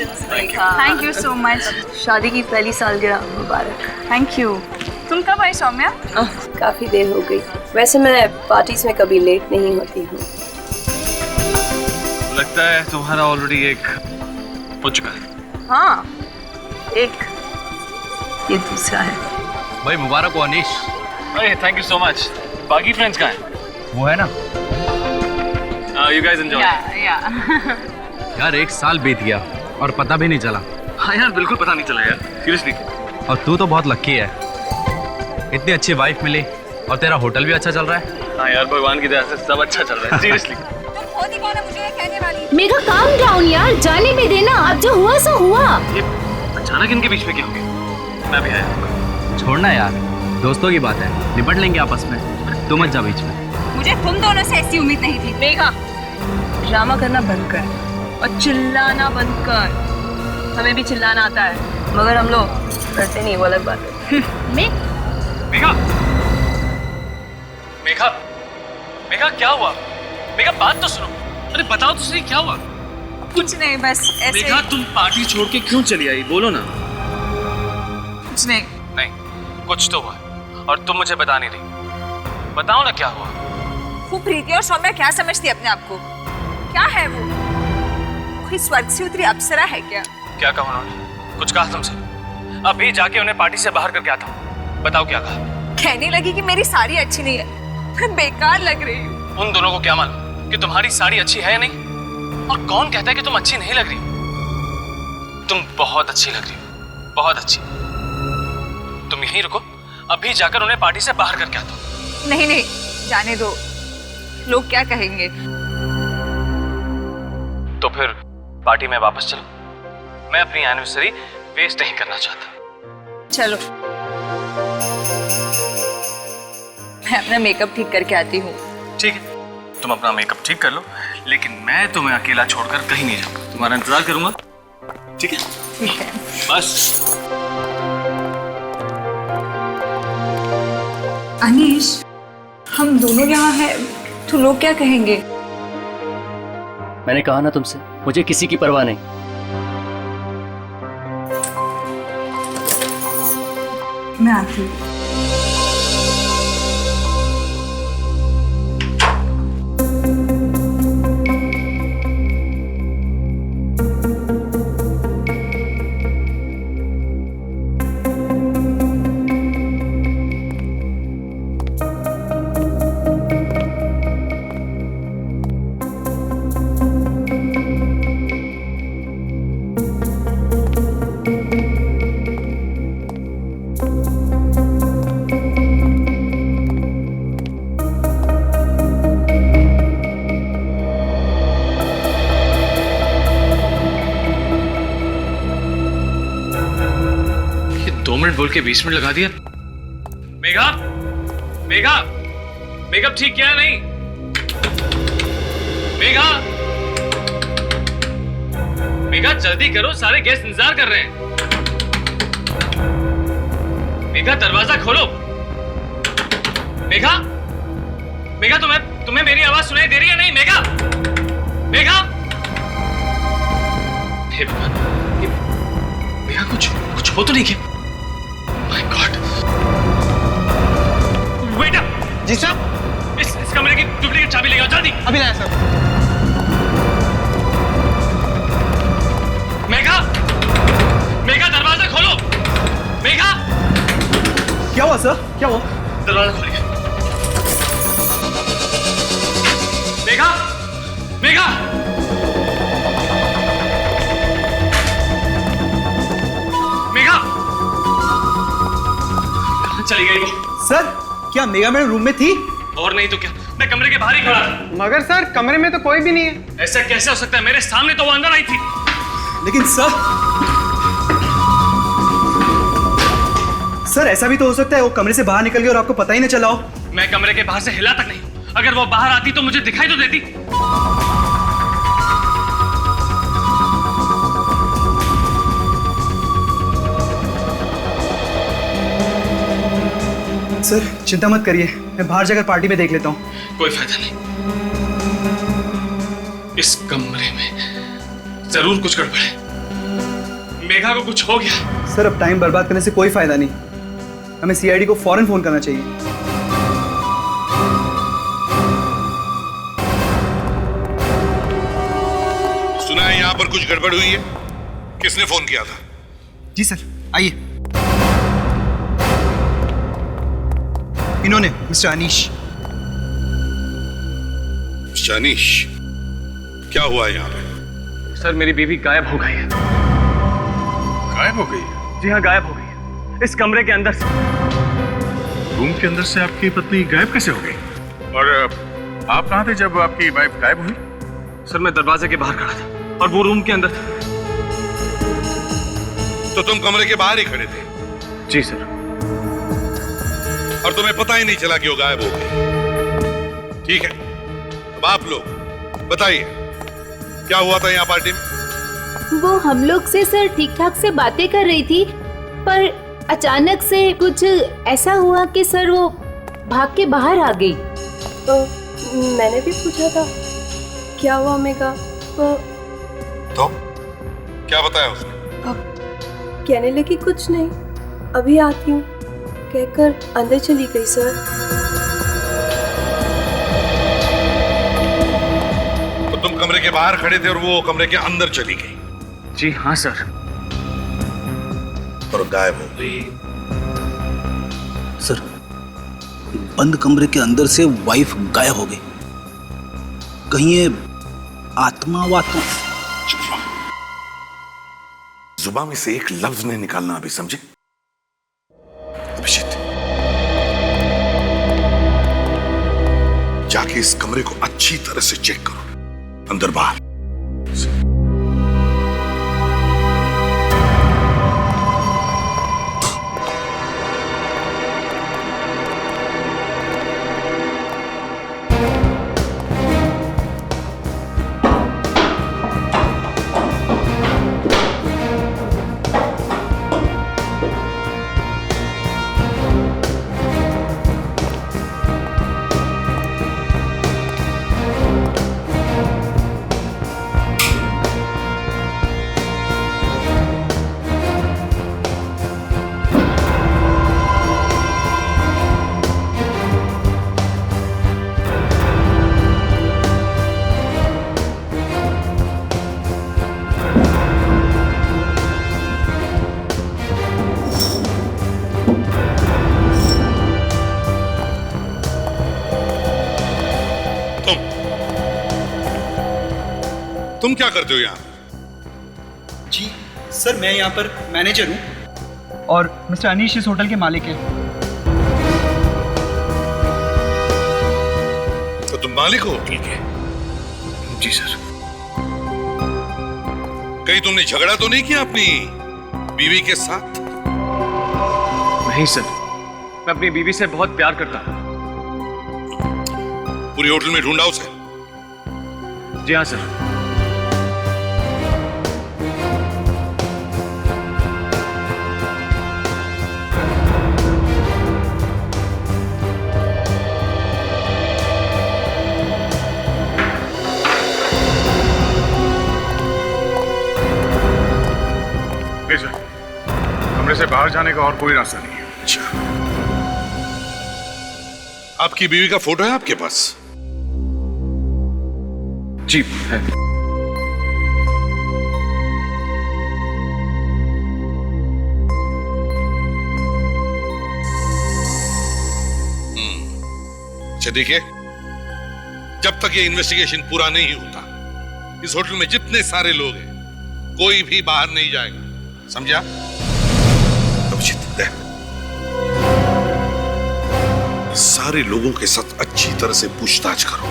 Congratulations, Megha. Thank you so much. शादी की पहली सालगिरह मुबारक। Thank you. तुम कब आई सौम्या? काफी देर हो गई। वैसे मैं पार्टीज में कभी लेट नहीं होती हूँ। लगता है तुम्हारा ऑलरेडी एक हो चुका है। हाँ, एक, ये दूसरा है। भाई मुबारक हो अनीश। अरे थैंक यू सो मच। बाकी फ्रेंड्स कहाँ हैं? वो है ना यू गाइस एंजॉय। या यार, 1 साल बीत गया और पता भी नहीं चला। हाँ यार, बिल्कुल पता नहीं चला यार, सीरियसली। और तू तो बहुत लकी है, इतनी अच्छी वाइफ मिली और तेरा होटल भी अच्छा चल रहा है। हाँ यार, भगवान की दया से सब अच्छा चल रहा है, सीरियसली। तुम होती कौन है मुझे ये कहने वाली? मेगा काम डाउन यार, जाने में देना। अब जो हुआ सो हुआ। ये अचानक इनके बीच में क्या हो गया? मैं भी आया। छोड़ना यार, दोस्तों की बात है, निपट लेंगे आपस में। तू मत जा बीच में। मुझे तुम दोनों से ऐसी उम्मीद नहीं थी। मेघा, ड्रामा करना बंद कर और चिल्लाना बंद कर। हमें भी चिल्लाना आता है, मगर हम लोग करते नहीं, वो अलग बात है। मेघा, मेघा, मेघा क्या हुआ? मेघा बात तो सुनो। अरे बताओ तो सही, क्या हुआ? कुछ नहीं, बस ऐसे। मेघा, तुम पार्टी छोड़ के क्यों चली आई? बोलो ना। कुछ नहीं। नहीं, कुछ तो हुआ और तुम मुझे बता नहीं रही। बताओ ना क्या हुआ। वो प्रीति और सौम्या क्या समझती है अपने आप को? क्या है वो? कोई स्वर्ग से उतरी अप्सरा है क्या? क्या कहा उन्होंने? कुछ कहा तुमसे? अभी जाके उन्हें पार्टी से बाहर करके आता हूँ। बताओ क्या कहा? कहने लगी कि मेरी साड़ी अच्छी नहीं है, मैं बेकार लग रही हूँ। उन दोनों को क्या मालूम कि तुम्हारी साड़ी अच्छी है या नहीं? और कौन कहता है कि तुम अच्छी नहीं लग रही? तुम बहुत अच्छी लग रही हो, बहुत अच्छी। तुम यहीं रुको, अभी जाकर उन्हें पार्टी से बाहर करके आता हूँ। नहीं नहीं, जाने दो, लोग क्या कहेंगे? तो फिर पार्टी में वापस चलो। मैं अपनी एनिवर्सरी वेस्ट नहीं करना चाहता। चलो, मैं अपना मेकअप ठीक करके आती हूँ। ठीक है, तुम अपना मेकअप ठीक कर लो, लेकिन मैं तुम्हें अकेला छोड़कर कहीं नहीं जाऊंगा। तुम्हारा इंतजार करूंगा, ठीक है? ठीक है। बस। अनीश, हम दोनों यहाँ हैं तो लोग क्या कहेंगे? मैंने कहा ना तुमसे, मुझे किसी की परवाह नहीं। मैं आती हूँ। ये 2 मिनट बोल के 20 मिनट लगा दिया। मेघा, मेघा, मेकअप ठीक किया नहीं? मेघा, मेघा जल्दी करो, सारे गेस्ट इंतजार कर रहे हैं। मेघा दरवाजा खोलो। मेघा, मेघा तुम्हें मेरी आवाज सुनाई दे रही है नहीं? मेघा, मेघा, हे भगवान, मेघा कुछ हो तो नहीं क्या? My god. वेटर। जी सर। इस कमरे की डुप्लीकेट चाबी ले आओ जल्दी। अभी लाया सर। मेघा, मेघा दरवाजा खोलो। मेघा, क्या हुआ सर? क्या हुआ? दरवाजा खोलिए। मेघा, मेघा, मेघा, कहाँ चली गई वो? सर, क्या मेगा मैडम रूम में थी? और नहीं तो क्या, मैं कमरे के बाहर ही खड़ा था। मगर सर, कमरे में तो कोई भी नहीं है। ऐसा कैसे हो सकता है? मेरे सामने तो वो अंदर आई थी। लेकिन सर ऐसा भी तो हो सकता है वो कमरे से बाहर निकल गई और आपको पता ही नहीं चला हो। मैं कमरे के बाहर से हिला तक नहीं। अगर वो बाहर आती तो मुझे दिखाई तो देती। सर चिंता मत करिए, मैं बाहर जाकर पार्टी में देख लेता हूँ। कोई फायदा नहीं, इस कमरे में जरूर कुछ गड़बड़ है। मेघा को कुछ हो गया। सर अब टाइम बर्बाद करने से कोई फायदा नहीं, हमें सीआईडी को फौरन फोन करना चाहिए। सुना है यहाँ पर कुछ गड़बड़ हुई है, किसने फोन किया था? जी सर, आइए। इन्होंने, मिस्टर अनीश। शानिश, क्या हुआ यहाँ पे? सर मेरी बीवी गायब हो गई है। गायब हो गई है? जी हाँ, गायब हो गई है, इस कमरे के अंदर से। रूम के अंदर से आपकी पत्नी गायब कैसे हो गई? और आप कहाँ थे जब आपकी वाइफ गायब हुई? सर मैं दरवाजे के बाहर खड़ा था और वो रूम के अंदर था। तो तुम कमरे के बाहर ही खड़े थे? जी सर। और तुम्हें पता ही नहीं चला कि वो गायब हो गई? ठीक है, अब आप लोग बताइए क्या हुआ था यहाँ पार्टी में? वो हम लोग से सर ठीक ठाक से बातें कर रही थी, पर अचानक से कुछ ऐसा हुआ कि सर वो भाग के बाहर आ गई। तो मैंने भी पूछा था क्या हुआ मेघा, तो क्या बताया उसने? कहने लगी कुछ नहीं, अभी आती हूँ कहकर अंदर चली गई सर। तो तुम कमरे के बाहर खड़े थे और वो कमरे के अंदर चली गई? जी हाँ सर। और गायब हो गई? सर बंद कमरे के अंदर से वाइफ गायब हो गई, कहीं ये आत्मा वात्मा? चुप रहो, जुबान में से एक लफ्ज नहीं निकालना अभी, समझे? अभिजीत, जाके इस कमरे को अच्छी तरह से चेक करो, अंदर बाहर। तुम क्या करते हो यहाँ? जी सर, मैं यहाँ पर मैनेजर हूँ और मिस्टर अनीश इस होटल के मालिक हैं। तो तुम मालिक हो होटल के? जी सर। कहीं तुमने झगड़ा तो नहीं किया अपनी बीवी के साथ? नहीं सर, मैं अपनी बीवी से बहुत प्यार करता हूँ। पूरी होटल में ढूंढा उसे? जी हाँ सर। कमरे से बाहर जाने का और कोई रास्ता नहीं है? अच्छा, आपकी बीवी का फोटो है आपके पास? जी है। अच्छा ठीक है, जब तक ये इन्वेस्टिगेशन पूरा नहीं होता इस होटल में जितने सारे लोग हैं कोई भी बाहर नहीं जाएगा, समझा? अभिजीत, सारे लोगों के साथ अच्छी तरह से पूछताछ करो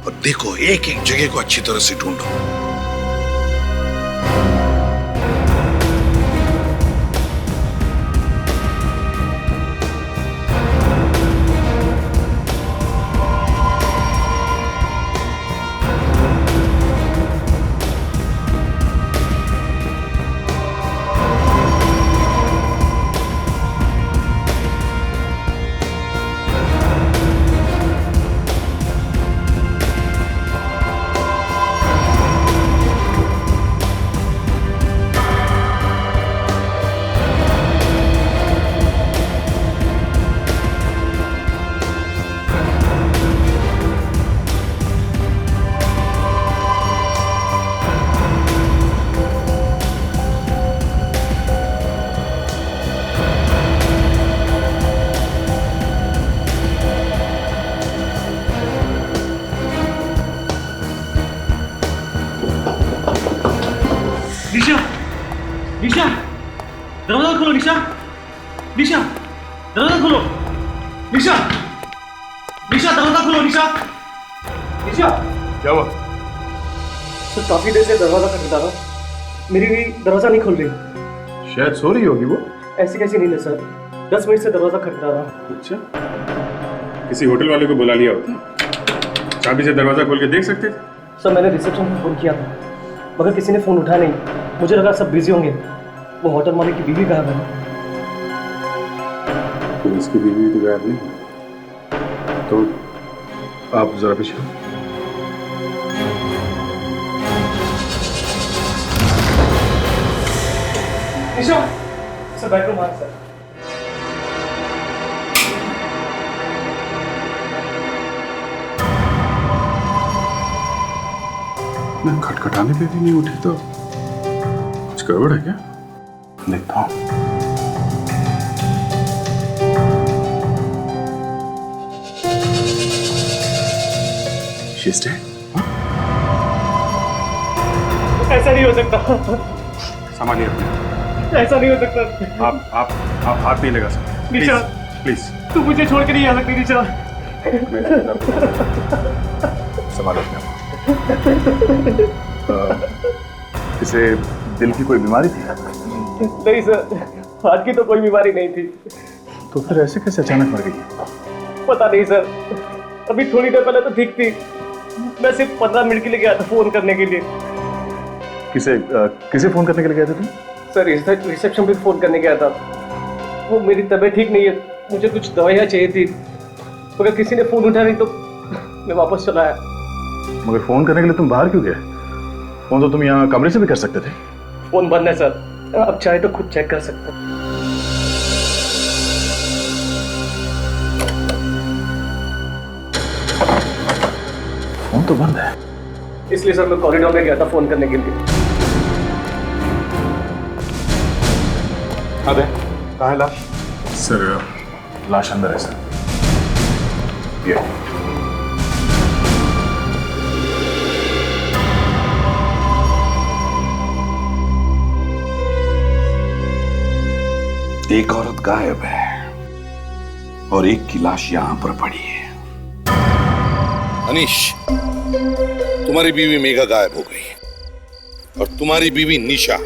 और देखो एक एक जगह को अच्छी तरह से ढूंढो। निशा, दरवाजा खोलो निशा, निशा, दरवाजा खोलो, निशा, निशा दरवाजा खोलो निशा, निशा। क्या हुआ? तो काफी देर से दरवाजा खटखटा रहा, मेरी भी दरवाजा नहीं खोल रही। शायद सो रही होगी वो। ऐसी कैसी नींद है सर, 10 मिनट से दरवाजा खटखटा रहा। अच्छा, किसी होटल वाले को बुला लिया होता, चाबी से दरवाजा खोल के देख सकते थे। सर मैंने रिसेप्शन में फोन किया था, मगर किसी ने फोन उठाया नहीं। मुझे लगा सब बिजी होंगे। वो होटल मालिक की बीवी गायब है। तो इसकी बीवी तो गायब नहीं, तो आप जरा पीछे। निशा, सर बेडरूम आ सर। मैं खटखटाने पे भी नहीं उठी तो कुछ गड़बड़ है क्या? देखता हूँ। She's dead? ऐसा नहीं हो सकता, संभालिए अपने। ऐसा नहीं हो सकता। आप हाथ नहीं लगा सकते। निशा, प्लीज तू मुझे छोड़ के नहीं आ सकती निशा। संभालो अपने आप। इसे दिल की कोई बीमारी थी? नहीं सर, हार्ट की तो कोई बीमारी नहीं थी। तो फिर ऐसे कैसे अचानक मर गई? पता नहीं सर, अभी थोड़ी देर पहले तो ठीक थी। मैं सिर्फ 15 मिनट के लिए गया था फोन करने के लिए। किसे फोन करने के लिए गए थे तुम? सर रिसेप्शन पे फोन करने गया था। वो मेरी तबीयत ठीक नहीं है, मुझे कुछ दवाइयाँ चाहिए थी, मगर किसी ने फोन उठाया नहीं तो मैं वापस चला आया। मगर फोन करने के लिए तुम बाहर क्यों गए? फोन तो तुम यहाँ कमरे से भी कर सकते थे। फोन बंद है सर, आप चाहे तो खुद चेक कर सकते हैं। फोन तो बंद है। इसलिए सर मैं कॉरिडोर में गया था फोन करने के लिए। अबे कहाँ है लाश? सर लाश अंदर है सर। ये एक औरत गायब है और एक की लाश यहां पर पड़ी है। अनीश, तुम्हारी बीवी मेघा गायब हो गई और तुम्हारी बीवी निशा,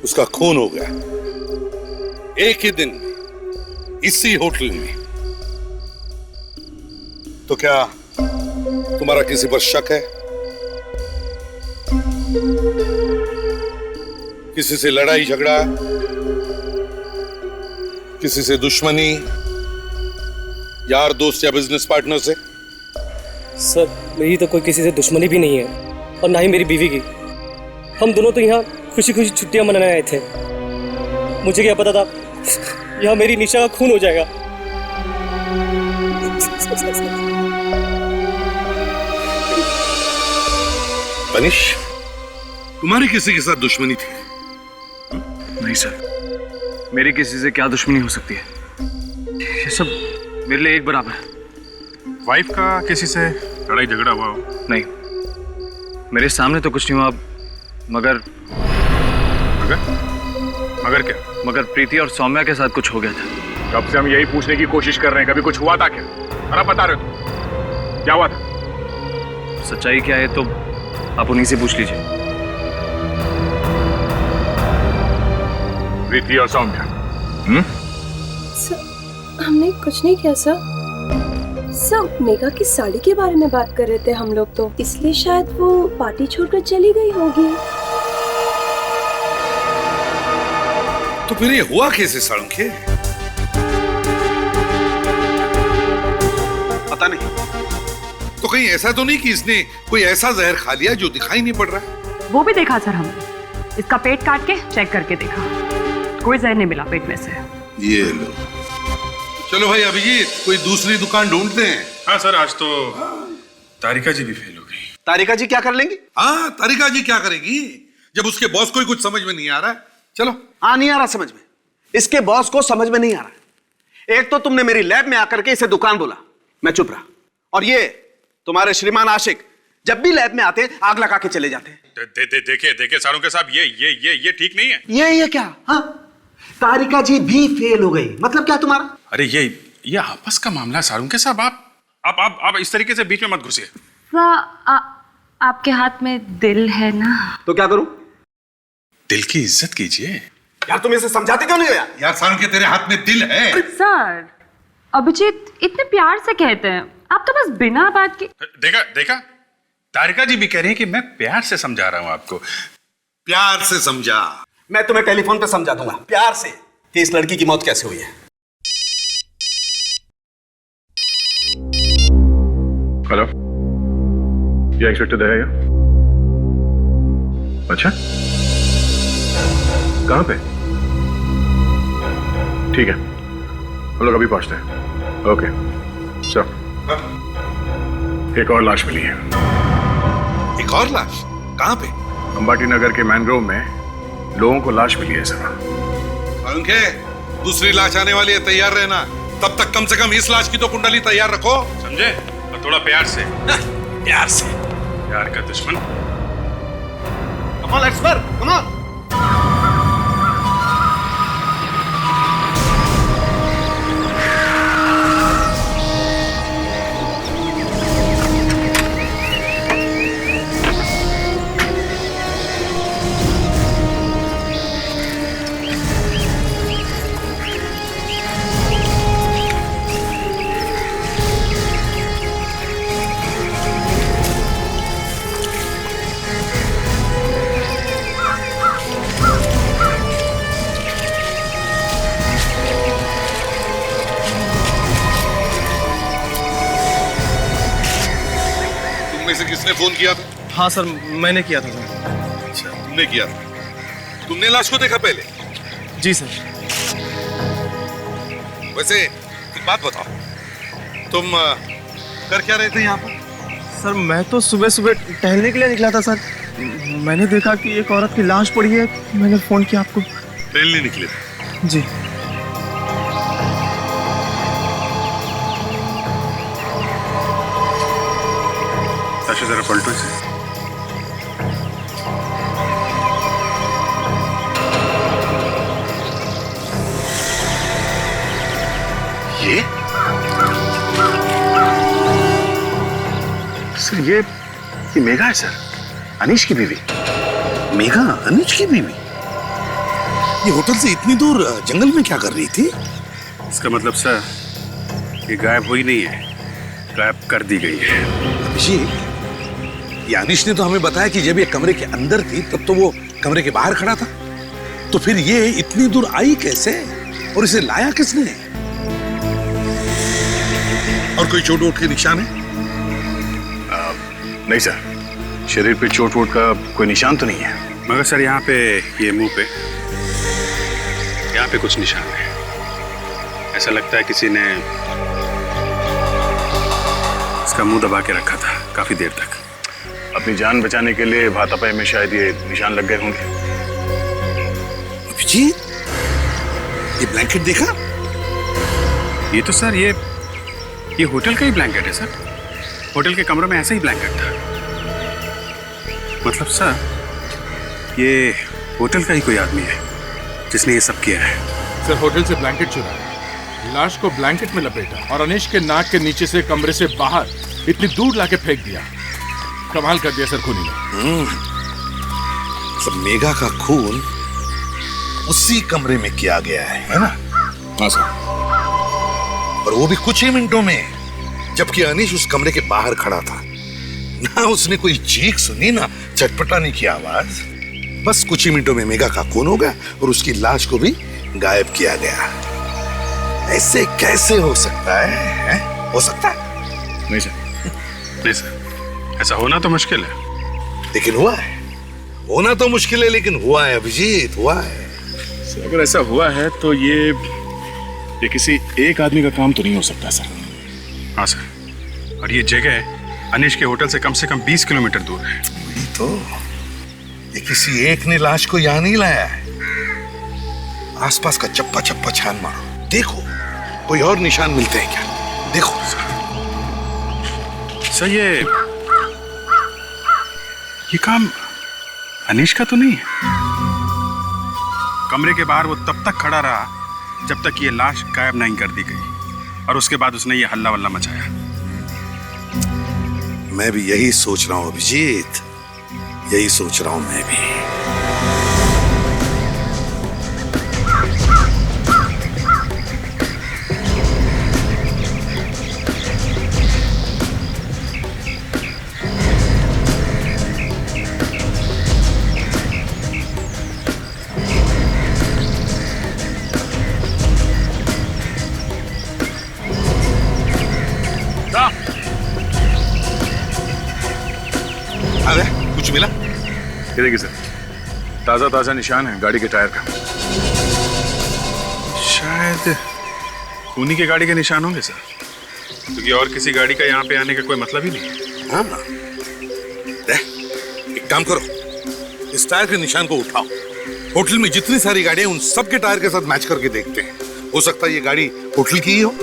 उसका खून हो गया एक ही दिन इसी होटल में। तो क्या तुम्हारा किसी पर शक है? किसी से लड़ाई झगड़ा, किसी से दुश्मनी, यार दोस्त या बिजनेस पार्टनर से? सर मेरी तो कोई किसी से दुश्मनी भी नहीं है और ना ही मेरी बीवी की। हम दोनों तो यहाँ खुशी खुशी छुट्टियां मनाने आए थे। मुझे क्या पता था यहाँ मेरी निशा का खून हो जाएगा। अनीश, तुम्हारी किसी के साथ दुश्मनी थी? नहीं सर, मेरी किसी से क्या दुश्मनी हो सकती है? ये सब मेरे लिए एक बराबर है। वाइफ का किसी से लड़ाई झगड़ा हुआ हो? नहीं, मेरे सामने तो कुछ नहीं हुआ, मगर क्या? मगर प्रीति और सौम्या के साथ कुछ हो गया था। कब से हम यही पूछने की कोशिश कर रहे हैं, कभी कुछ हुआ था क्या? और आप बता रहे हो तुम क्या हुआ था? सच्चाई क्या है तो आप उन्हीं से पूछ लीजिए। प्रीति और सौम्या? सर हमने कुछ नहीं किया सर। सब मेघा की साड़ी के बारे में बात कर रहे थे हम लोग, तो इसलिए शायद वो पार्टी छोड़कर चली गई होगी। तो फिर ये हुआ कैसे सड़के? पता नहीं। तो कहीं ऐसा तो नहीं कि इसने कोई ऐसा जहर खा लिया जो दिखाई नहीं पड़ रहा? वो भी देखा सर हमने, इसका पेट काट के चेक करके देखा, कोई जहर नहीं मिला पेट में से। ये लो। चलो भाई अभिजीत, कोई दूसरी दुकान ढूंढते हैं। हाँ सर, आज तो तारिका जी भी फेल हो गई। तारिका जी क्या कर लेंगी? हाँ, तारिका जी क्या करेगी जब उसके बॉस को ही कुछ समझ में नहीं आ रहा है? चलो। हाँ, नहीं आ रहा समझ में, इसके बॉस को समझ में नहीं आ रहा। एक तो तुमने मेरी लैब में आकर के इसे दुकान बोला, मैं चुप रहा, और ये तुम्हारे श्रीमान आशिक जब भी लैब में आते आग लगा के चले जाते। देखिए सारुंके साहब, ये ठीक नहीं है। ये क्या? हाँ, तारिका जी भी फेल हो गई, मतलब क्या तुम्हारा? अरे ये आपस का मामला है सारुंके साहब, आप इस तरीके से बीच में मत घुसिए। आपके हाथ में दिल है ना? तो क्या करूं? दिल की इज्जत कीजिए। यार तुम इसे समझाते क्यों नहीं हो यार? यार सारुंके, तेरे हाथ में दिल है। सर, अभिजीत इतने प्यार से कहते हैं, आप तो बस बिना बात के। देखा तारिका जी भी कह रही हैं कि मैं प्यार से समझा रहा हूं आपको। प्यार से समझा। मैं तुम्हें टेलीफोन पे समझा दूंगा प्यार से कि इस लड़की की मौत कैसे हुई है। हेलो, ये इंस्पेक्टर दया है? अच्छा, कहां पे? ठीक है, हम लोग अभी पहुंचते हैं। Okay sir. एक और लाश मिली है। एक और लाश? कहां पे? अंबाटी नगर के मैनग्रोव में लोगों को लाश मिली है सर। सारुंके, दूसरी लाश आने वाली है, तैयार रहना। तब तक कम से कम इस लाश की तो कुंडली तैयार रखो, समझे? और थोड़ा प्यार से। प्यार से? प्यार का दुश्मन। Come on, let's work, come on. से किसने फोन किया था? हाँ सर, मैंने किया था सर। अच्छा, तुमने किया था। तुमने लाश को देखा पहले? जी सर। वैसे एक बात बताओ, तुम कर क्या रहे थे यहाँ पर? सर मैं तो सुबह सुबह टहलने के लिए निकला था सर। मैंने देखा कि एक औरत की लाश पड़ी है, मैंने फोन किया आपको। टहलने निकले थे? जी। अच्छा जरा पलटो इसे। सर ये मेघा है सर, अनीश की बीवी। मेघा अनीश की बीवी? ये होटल से इतनी दूर जंगल में क्या कर रही थी? इसका मतलब सर ये गायब हुई नहीं है, गायब कर दी गई है। जी, ये अनीश ने तो हमें बताया कि जब ये कमरे के अंदर थी तब तो वो कमरे के बाहर खड़ा था, तो फिर ये इतनी दूर आई कैसे और इसे लाया किसने? और कोई चोट वोट के निशान है? नहीं सर, शरीर पे चोट वोट का कोई निशान तो नहीं है, मगर सर यहाँ पे ये मुंह पे यहाँ पे कुछ निशान है। ऐसा लगता है किसी ने इसका मुंह दबा के रखा था काफी देर तक। अपनी जान बचाने के लिए भातापाई में शायद ये निशान लग गए होंगे। अभिजीत, ये ब्लैंकेट देखा? ये तो सर ये होटल का ही ब्लैंकेट है सर। होटल के कमरों में ऐसा ही ब्लैंकेट था। मतलब सर ये होटल का ही कोई आदमी है जिसने ये सब किया है। सर होटल से ब्लैंकेट चुराया, लाश को ब्लैंकेट में लपेटा और अनीश के नाक के नीचे से कमरे से बाहर इतनी दूर लाके फेंक दिया। कमाल कर दिया सर खूनी ने। सब मेघा का खून उसी कमरे में किया गया है ना? हाँ सर। और वो भी कुछ ही मिनटों में, जबकि अनीश उस कमरे के बाहर खड़ा था। ना उसने कोई चीख सुनी, ना चटपटाने की आवाज। बस कुछ ही मिनटों में मेघा का खून हो गया और उसकी लाश को भी गायब किया गया। ऐसे कैसे हो सकता है? हो सकता है? नहीं सर, नहीं सर, ऐसा होना तो मुश्किल है। लेकिन हुआ है। होना तो मुश्किल है लेकिन हुआ है अभिजीत, हुआ है। अगर ऐसा हुआ है तो ये किसी एक आदमी का काम तो नहीं हो सकता सर। हाँ सर, और ये जगह अनीश के होटल से कम 20 किलोमीटर दूर है। वही तो, ये किसी एक ने लाश को यहाँ नहीं लाया है। आसपास का चप्पा चप्पा छान मारो, देखो कोई और निशान मिलते हैं क्या? देखो सर, ये ये काम अनीश का तो नहीं है? कमरे के बाहर वो तब तक खड़ा रहा जब तक ये लाश गायब नहीं कर दी गई, और उसके बाद उसने ये हल्ला वल्ला मचाया। मैं भी यही सोच रहा हूं अभिजीत, यही सोच रहा हूं मैं भी। अरे कुछ मिला? ये देखिए सर, ताजा ताजा निशान है गाड़ी के टायर का। शायद खूनी के गाड़ी के निशान होंगे सर, क्योंकि और किसी गाड़ी का यहाँ पे आने का कोई मतलब ही नहीं। हाँ, एक काम करो, इस टायर के निशान को उठाओ, होटल में जितनी सारी गाड़ियां उन सब के टायर के साथ मैच करके देखते हैं। हो सकता है ये गाड़ी होटल की ही हो।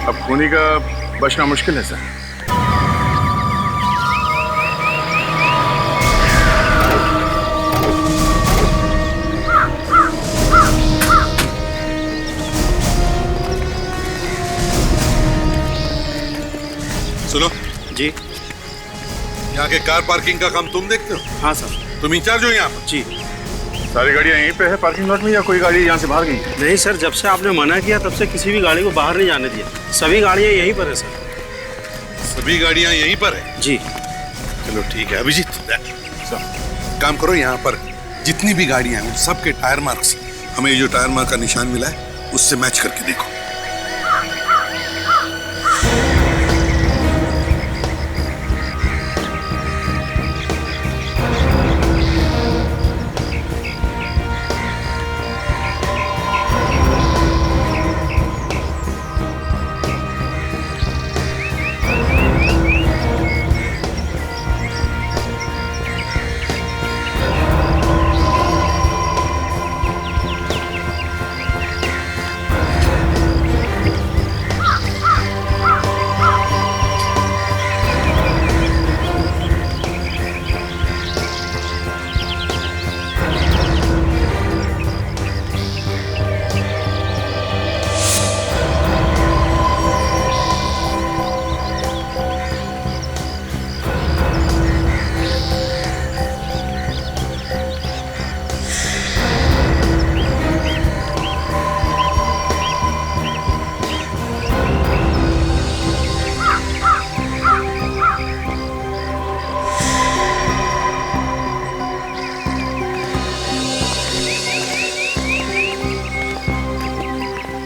अब खूनी का बचना मुश्किल है सर। सुनो जी। यहाँ के कार पार्किंग का काम तुम देखते हो? हाँ सर। तुम इंचार्ज हो यहाँ पर? जी। सारी गाड़ियाँ यहीं पे है पार्किंग लॉट में, या कोई गाड़ी यहाँ से बाहर गई है? नहीं सर, जब से आपने मना किया तब से किसी भी गाड़ी को बाहर नहीं जाने दिया। सभी गाड़ियाँ यहीं पर है सर। सभी गाड़ियाँ यहीं पर है? जी। चलो ठीक है अभिजीत, काम करो, यहाँ पर जितनी भी गाड़ियाँ हैं उन सब के टायर मार्क्स, हमें जो टायर मार्क का निशान मिला है उससे मैच करके देखो।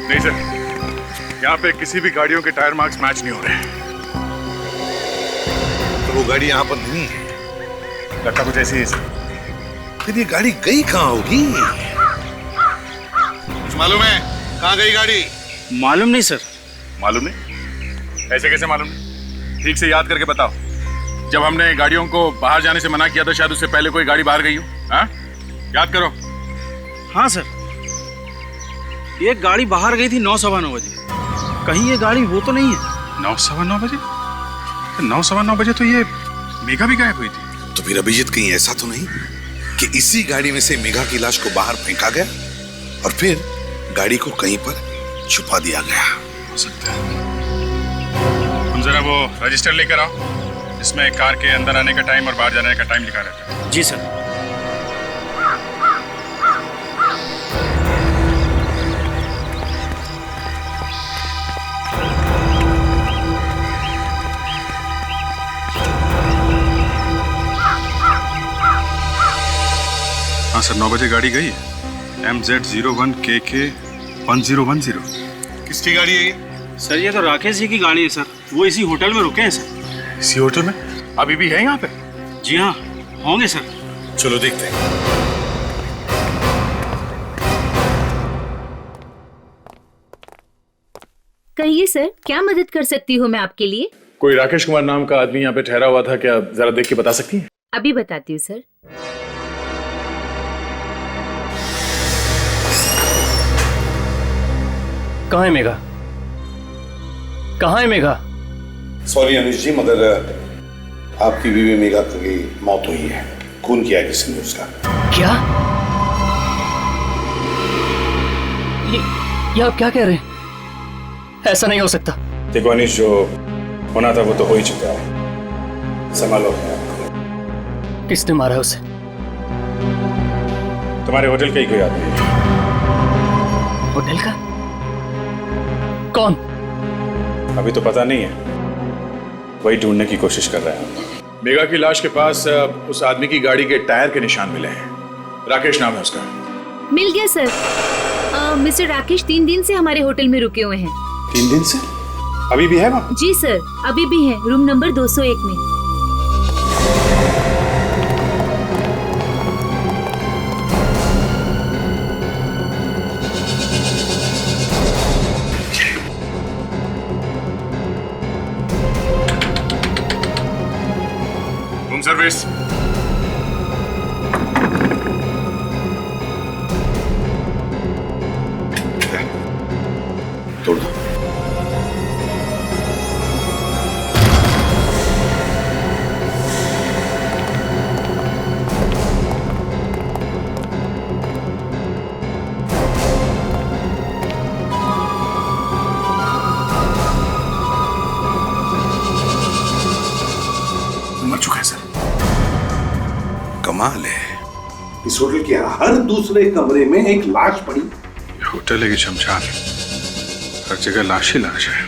नहीं सर, यहाँ पे किसी भी गाड़ियों के टायर मार्क्स मैच नहीं हो रहे। तो वो गाड़ी यहाँ पर नहीं है। लगता कुछ ऐसी ही है सर। फिर ये गाड़ी गई कहाँ होगी? कुछ मालूम है कहाँ गई गाड़ी? मालूम नहीं सर। मालूम नहीं? ऐसे कैसे मालूम नहीं? ठीक से याद करके बताओ। जब हमने गाड़ियों को बाहर जाने से मना किया था, शायद उससे पहले कोई गाड़ी बाहर गई हो। हाँ, याद करो। हाँ सर, ये गाड़ी बाहर गई थी 9:15 बजे। कहीं ये गाड़ी वो तो नहीं है? 9:15 बजे? 9:15 बजे तो ये मेघा भी गायब हुई थी। तो फिर अभिजीत कहीं ऐसा तो नहीं कि इसी गाड़ी में से मेघा की लाश को बाहर फेंका गया और फिर गाड़ी को कहीं पर छुपा दिया गया? हो सकता है। तुम जरा वो रजिस्टर लेकर आओ, इसमें कार के अंदर आने का टाइम और बाहर जाने का टाइम लिखा रहता है। जी सर। हाँ सर, 9 बजे गाड़ी गई है। MZ01KK 1010। किसकी गाड़ी है ये? सर ये तो राकेश जी की गाड़ी है सर। वो इसी होटल में रुके हैं सर। इसी होटल में? अभी भी है यहाँ पे? जी हाँ, होंगे सर। चलो देखते हैं। कहिए सर, क्या मदद कर सकती हूँ मैं आपके लिए? कोई राकेश कुमार नाम का आदमी यहाँ पे ठहरा हुआ था क्या? जरा देख के बता सकती हैं? अभी बताती हूँ सर। कहाँ है मेघा? कहाँ है मेघा? सॉरी अनिश जी, मगर आपकी बीवी मेघा की मौत हुई है। खून किया है किसी ने उसका। क्या? ये आप क्या कह रहे हैं? ऐसा नहीं हो सकता। देखो अनिश, जो होना था वो तो हो ही चुका है। संभालो। किसने मारा है उसे? तुम्हारे होटल का ही कोई आदमी है। होटल का? कौन? अभी तो पता नहीं है, वही ढूंढने की कोशिश कर रहे हैं। मेघा की लाश के पास उस आदमी की गाड़ी के टायर के निशान मिले हैं। राकेश नाम है उसका। मिल गया सर। मिस्टर राकेश 3 दिन से हमारे होटल में रुके हुए हैं। 3 दिन से? अभी भी है वहाँ? जी सर, अभी भी है, रूम नंबर 201 में। Room service. तोड़ दो। मर चुका है सर। कमाल है, इस होटल के हर दूसरे कमरे में एक लाश पड़ी। होटल है कि शमशान, हर जगह लाश ही लाश है।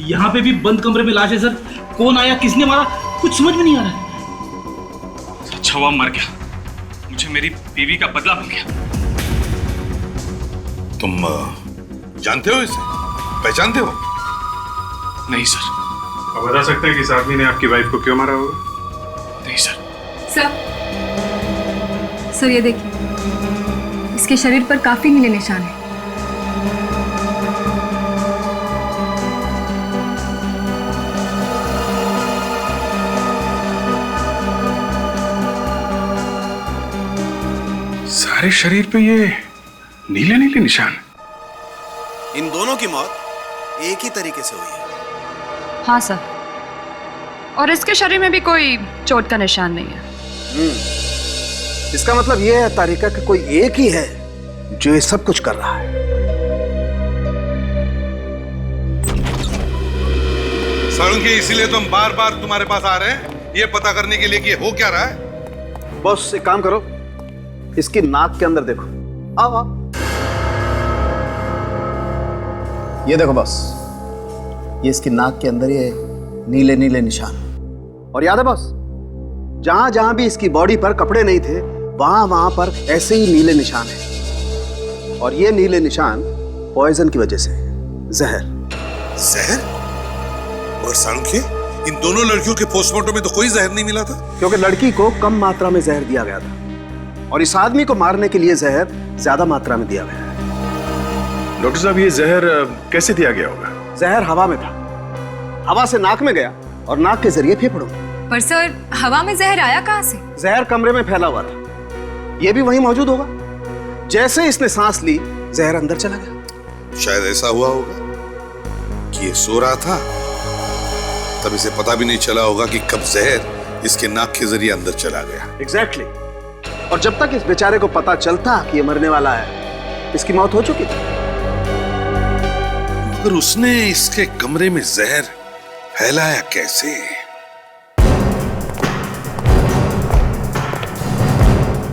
यहाँ पे भी बंद कमरे में लाश है सर। कौन आया, किसने मारा, कुछ समझ में नहीं आ रहा है। अच्छा हुआ मर गया, मुझे मेरी बीवी का बदला मिल गया। तुम जानते हो इसे? पहचानते हो? नहीं सर। आप बता सकते हैं कि इस आदमी ने आपकी वाइफ को क्यों मारा होगा? नहीं सर। सर ये देखिए, इसके शरीर पर काफी नीले निशान हैं। सारे शरीर पे ये नीले नीले निशान। इन दोनों की मौत एक ही तरीके से हुई है। हाँ सर, और इसके शरीर में भी कोई चोट का निशान नहीं है। इसका मतलब यह है तारिका कि कोई एक ही है जो ये सब कुछ कर रहा है। साळुंखे, इसीलिए तो हम बार बार तुम्हारे पास आ रहे हैं, ये पता करने के लिए कि हो क्या रहा है। बॉस एक काम करो, इसकी नाक के अंदर देखो। आओ आओ। ये देखो बॉस, ये इसकी नाक के अंदर ये नीले नीले निशान। और याद है बॉस, जहां जहां भी इसकी बॉडी पर कपड़े नहीं थे वहां वहां पर ऐसे ही नीले निशान हैं। और ये नीले निशान पॉइजन की वजह से, जहर। जहर? और साळुंखे, इन दोनों लड़कियों के पोस्टमार्टम में तो कोई जहर नहीं मिला था। क्योंकि लड़की को कम मात्रा में जहर दिया गया था और इस आदमी को मारने के लिए जहर ज्यादा मात्रा में दिया गया है। डॉक्टर साहब, ये जहर कैसे दिया गया होगा? जहर हवा में था, हवा से नाक में गया और नाक के जरिए फेफड़ों में। पर सर, हवा में जहर आया कहाँ से? जहर कमरे में फैला हुआ था, ये भी वहीं मौजूद होगा। जैसे इसने सांस ली, जहर अंदर चला गया। शायद ऐसा हुआ होगा कि ये सो रहा था, तब इसे पता भी नहीं चला होगा कि कब जहर इसके नाक के जरिए अंदर चला गया। एग्जैक्टली। और जब तक इस बेचारे को पता चलता कि ये मरने वाला है, इसकी मौत हो चुकी थी। मगर उसने इसके कमरे में जहर फैलाया कैसे?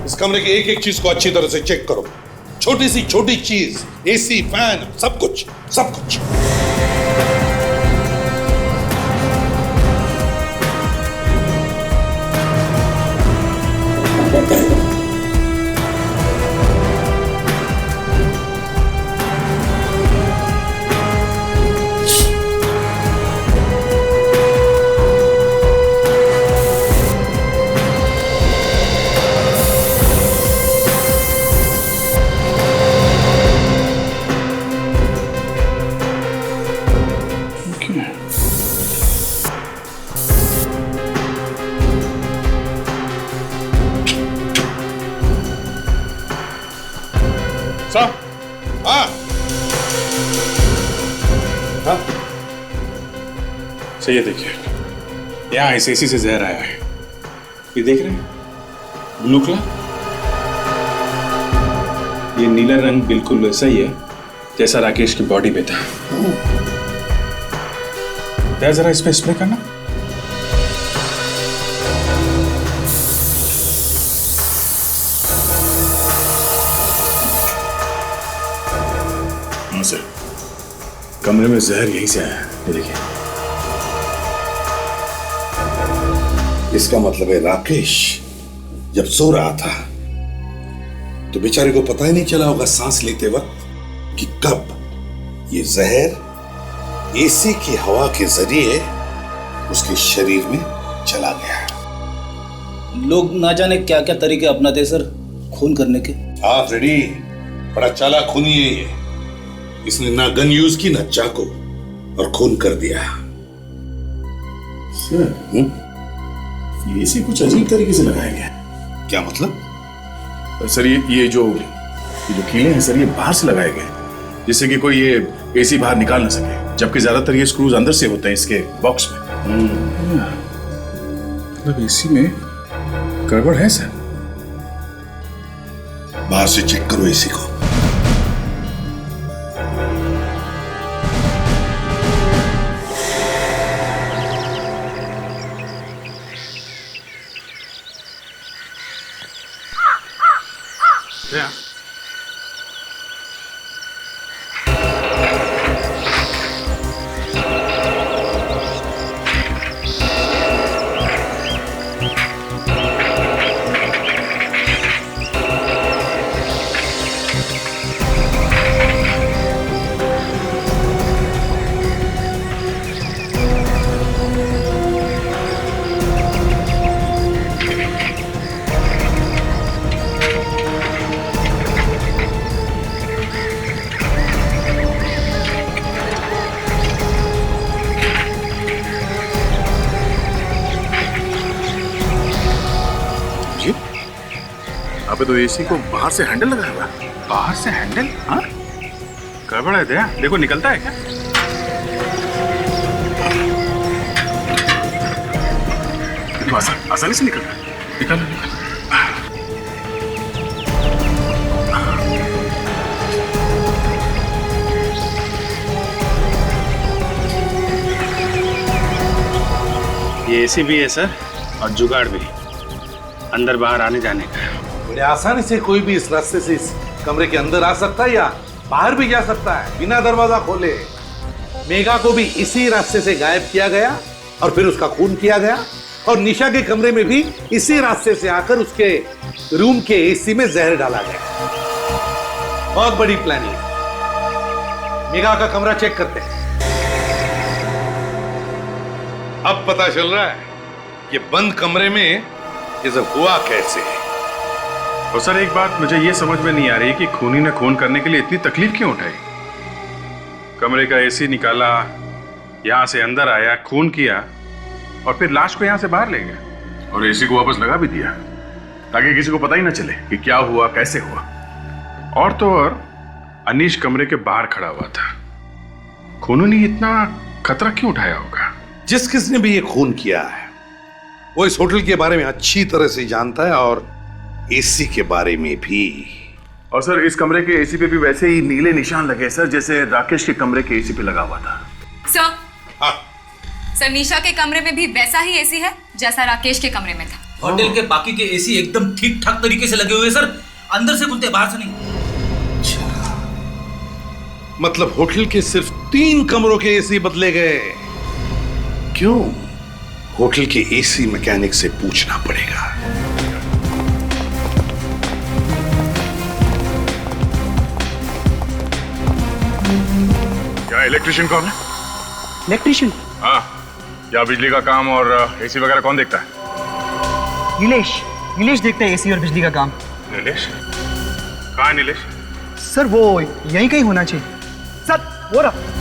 इस कमरे की एक एक चीज को अच्छी तरह से चेक करो। छोटी सी छोटी चीज, एसी, फैन, सब कुछ, सब कुछ। सर ये देखिए, यहाँ इस एसी से जहर आया है। ये देख रहे हैं, ब्लू कलर। ये नीला रंग बिल्कुल वैसा ही है जैसा राकेश की बॉडी पे था। जरा इस पे स्प्रे करना। हाँ सर, कमरे में जहर यहीं से आया है। ये देखिए। इसका मतलब है राकेश जब सो रहा था तो बेचारे को पता ही नहीं चला होगा सांस लेते वक्त कि कब ये जहर एसी की हवा के जरिए उसके शरीर में चला गया। लोग ना जाने क्या क्या तरीके अपनाते सर खून करने के। हाँ फ्रेडी, बड़ा चालाक खूनी है ये। इसने ना गन यूज की ना चाकू, और खून कर दिया। सर ये इसे कुछ अजीब तरीके से लगाया गया। क्या मतलब? सर ये जो कीले हैं सर, ये बाहर से लगाए गए जिससे कि कोई ये एसी बाहर निकाल ना सके, जबकि ज्यादातर ये स्क्रूज अंदर से होते हैं इसके बॉक्स में। मतलब एसी में गड़बड़ है सर। बाहर से चेक करो एसी को। Yeah. यहाँ पे तो एसी को बाहर से हैंडल लगा हुआ है। बाहर से हैंडल? हाँ, गड़बड़ है दया। देखो निकलता है क्या? देखो आसानी से निकलता है। निकल निकल। ये एसी भी है सर, और जुगाड़ भी, अंदर बाहर आने जाने का। बड़े आसानी से कोई भी इस रास्ते से इस कमरे के अंदर आ सकता है या बाहर भी जा सकता है बिना दरवाजा खोले। मेघा को भी इसी रास्ते से गायब किया गया और फिर उसका खून किया गया, और निशा के कमरे में भी इसी रास्ते से आकर उसके रूम के एसी में जहर डाला गया। बहुत बड़ी प्लानिंग। मेघा का कमरा चेक करते हैं। अब पता चल रहा है कि बंद कमरे में ये सब हुआ कैसे। और सर एक बात मुझे ये समझ में नहीं आ रही कि खूनी ने खून करने के लिए इतनी तकलीफ क्यों उठाई। कमरे का एसी निकाला, यहाँ से अंदर आया, खून किया और फिर लाश को यहाँ से बाहर ले गया और एसी को वापस लगा भी दिया ताकि किसी को पता ही ना चले कि क्या हुआ, कैसे हुआ। और तो और अनीश कमरे के बाहर खड़ा हुआ था। खूनों ने इतना खतरा क्यों उठाया होगा? जिस किसने भी ये खून किया है वो इस होटल के बारे में अच्छी तरह से जानता है और एसी के बारे में भी। और सर इस कमरे के एसी पे भी वैसे ही नीले निशान लगे सर, जैसे राकेश के कमरे के एसी पे लगा हुआ था। सर निशा के कमरे में भी वैसा ही एसी है जैसा राकेश के कमरे में था। होटल के बाकी के एसी एकदम ठीक ठाक तरीके से लगे हुए सर, अंदर से खुलते बाहर से नहीं। मतलब होटल के सिर्फ 3 कमरों के एसी बदले गए। क्यों? होटल के एसी मैकेनिक से पूछना पड़ेगा। क्या इलेक्ट्रिशियन कौन है? इलेक्ट्रिशियन? हाँ, क्या बिजली का काम और एसी वगैरह कौन देखता है? नीलेश देखते हैं एसी और बिजली का काम। नीलेश? कहाँ है नीलेश? सर वो यहीं कहीं होना चाहिए। सर वो रहा।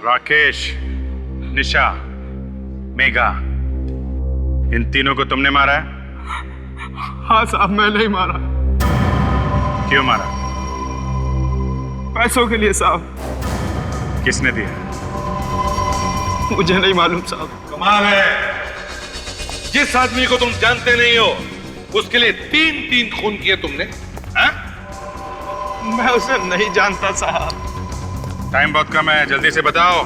राकेश, निशा, मेघा, इन तीनों को तुमने मारा है? हाँ साहब, मैं नहीं मारा। क्यों मारा? पैसों के लिए साहब। किसने दिया? मुझे नहीं मालूम साहब। कमाल है, जिस आदमी को तुम जानते नहीं हो उसके लिए 3 खून किए तुमने। हा? मैं उसे नहीं जानता साहब। टाइम बहुत कम है, जल्दी से बताओ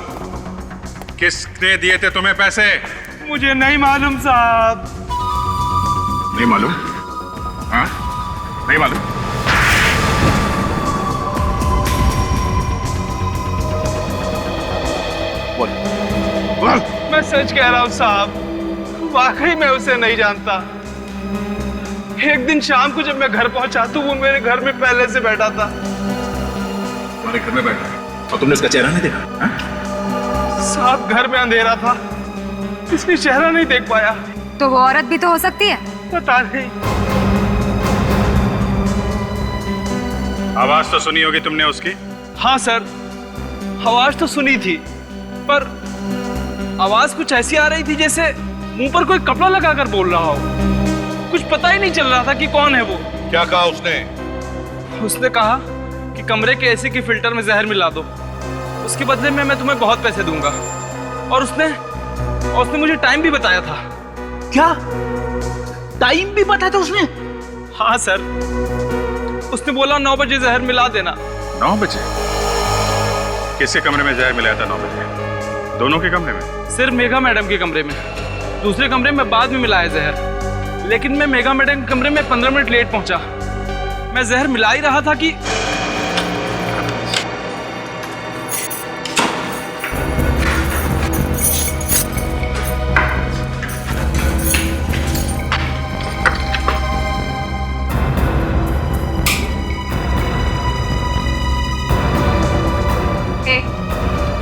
किसने दिए थे तुम्हें पैसे? मुझे नहीं मालूम साहब। नहीं मालूम? हाँ, नहीं मालूम? बोल। मैं सच कह रहा हूँ साहब, वाकई मैं उसे नहीं जानता। एक दिन शाम को जब मैं घर पहुंचा तो वो मेरे घर में पहले से बैठा था। तुम्हारे घर में बैठा और तुमने उसका चेहरा नहीं देखा? हाँ? साहब घर में अंधेरा था, इसलिए चेहरा नहीं देख पाया। तो वो औरत भी तो हो सकती है। पता नहीं। आवाज तो सुनी होगी तुमने उसकी? हाँ सर, आवाज तो सुनी थी, पर आवाज कुछ ऐसी आ रही थी जैसे मुंह पर कोई कपड़ा लगाकर बोल रहा हो। कुछ पता ही नहीं चल रहा था कि कौन है वो। क्या कहा उसने? उसने कहा कि कमरे के एसी के फिल्टर में जहर मिला दो, उसके बदले में मैं तुम्हें बहुत पैसे दूंगा। और उसने मुझे टाइम भी बताया था। क्या टाइम भी बताया था उसने? हाँ सर, उसने बोला 9 बजे जहर मिला देना। 9 बजे? किसके कमरे में जहर मिलाया था 9 बजे? दोनों के कमरे में? सिर्फ मेघा मैडम के कमरे में। दूसरे कमरे में बाद में मिलाया जहर, लेकिन मैं मेघा मैडम के कमरे में 15 मिनट लेट पहुंचा। मैं जहर मिला ही रहा था कि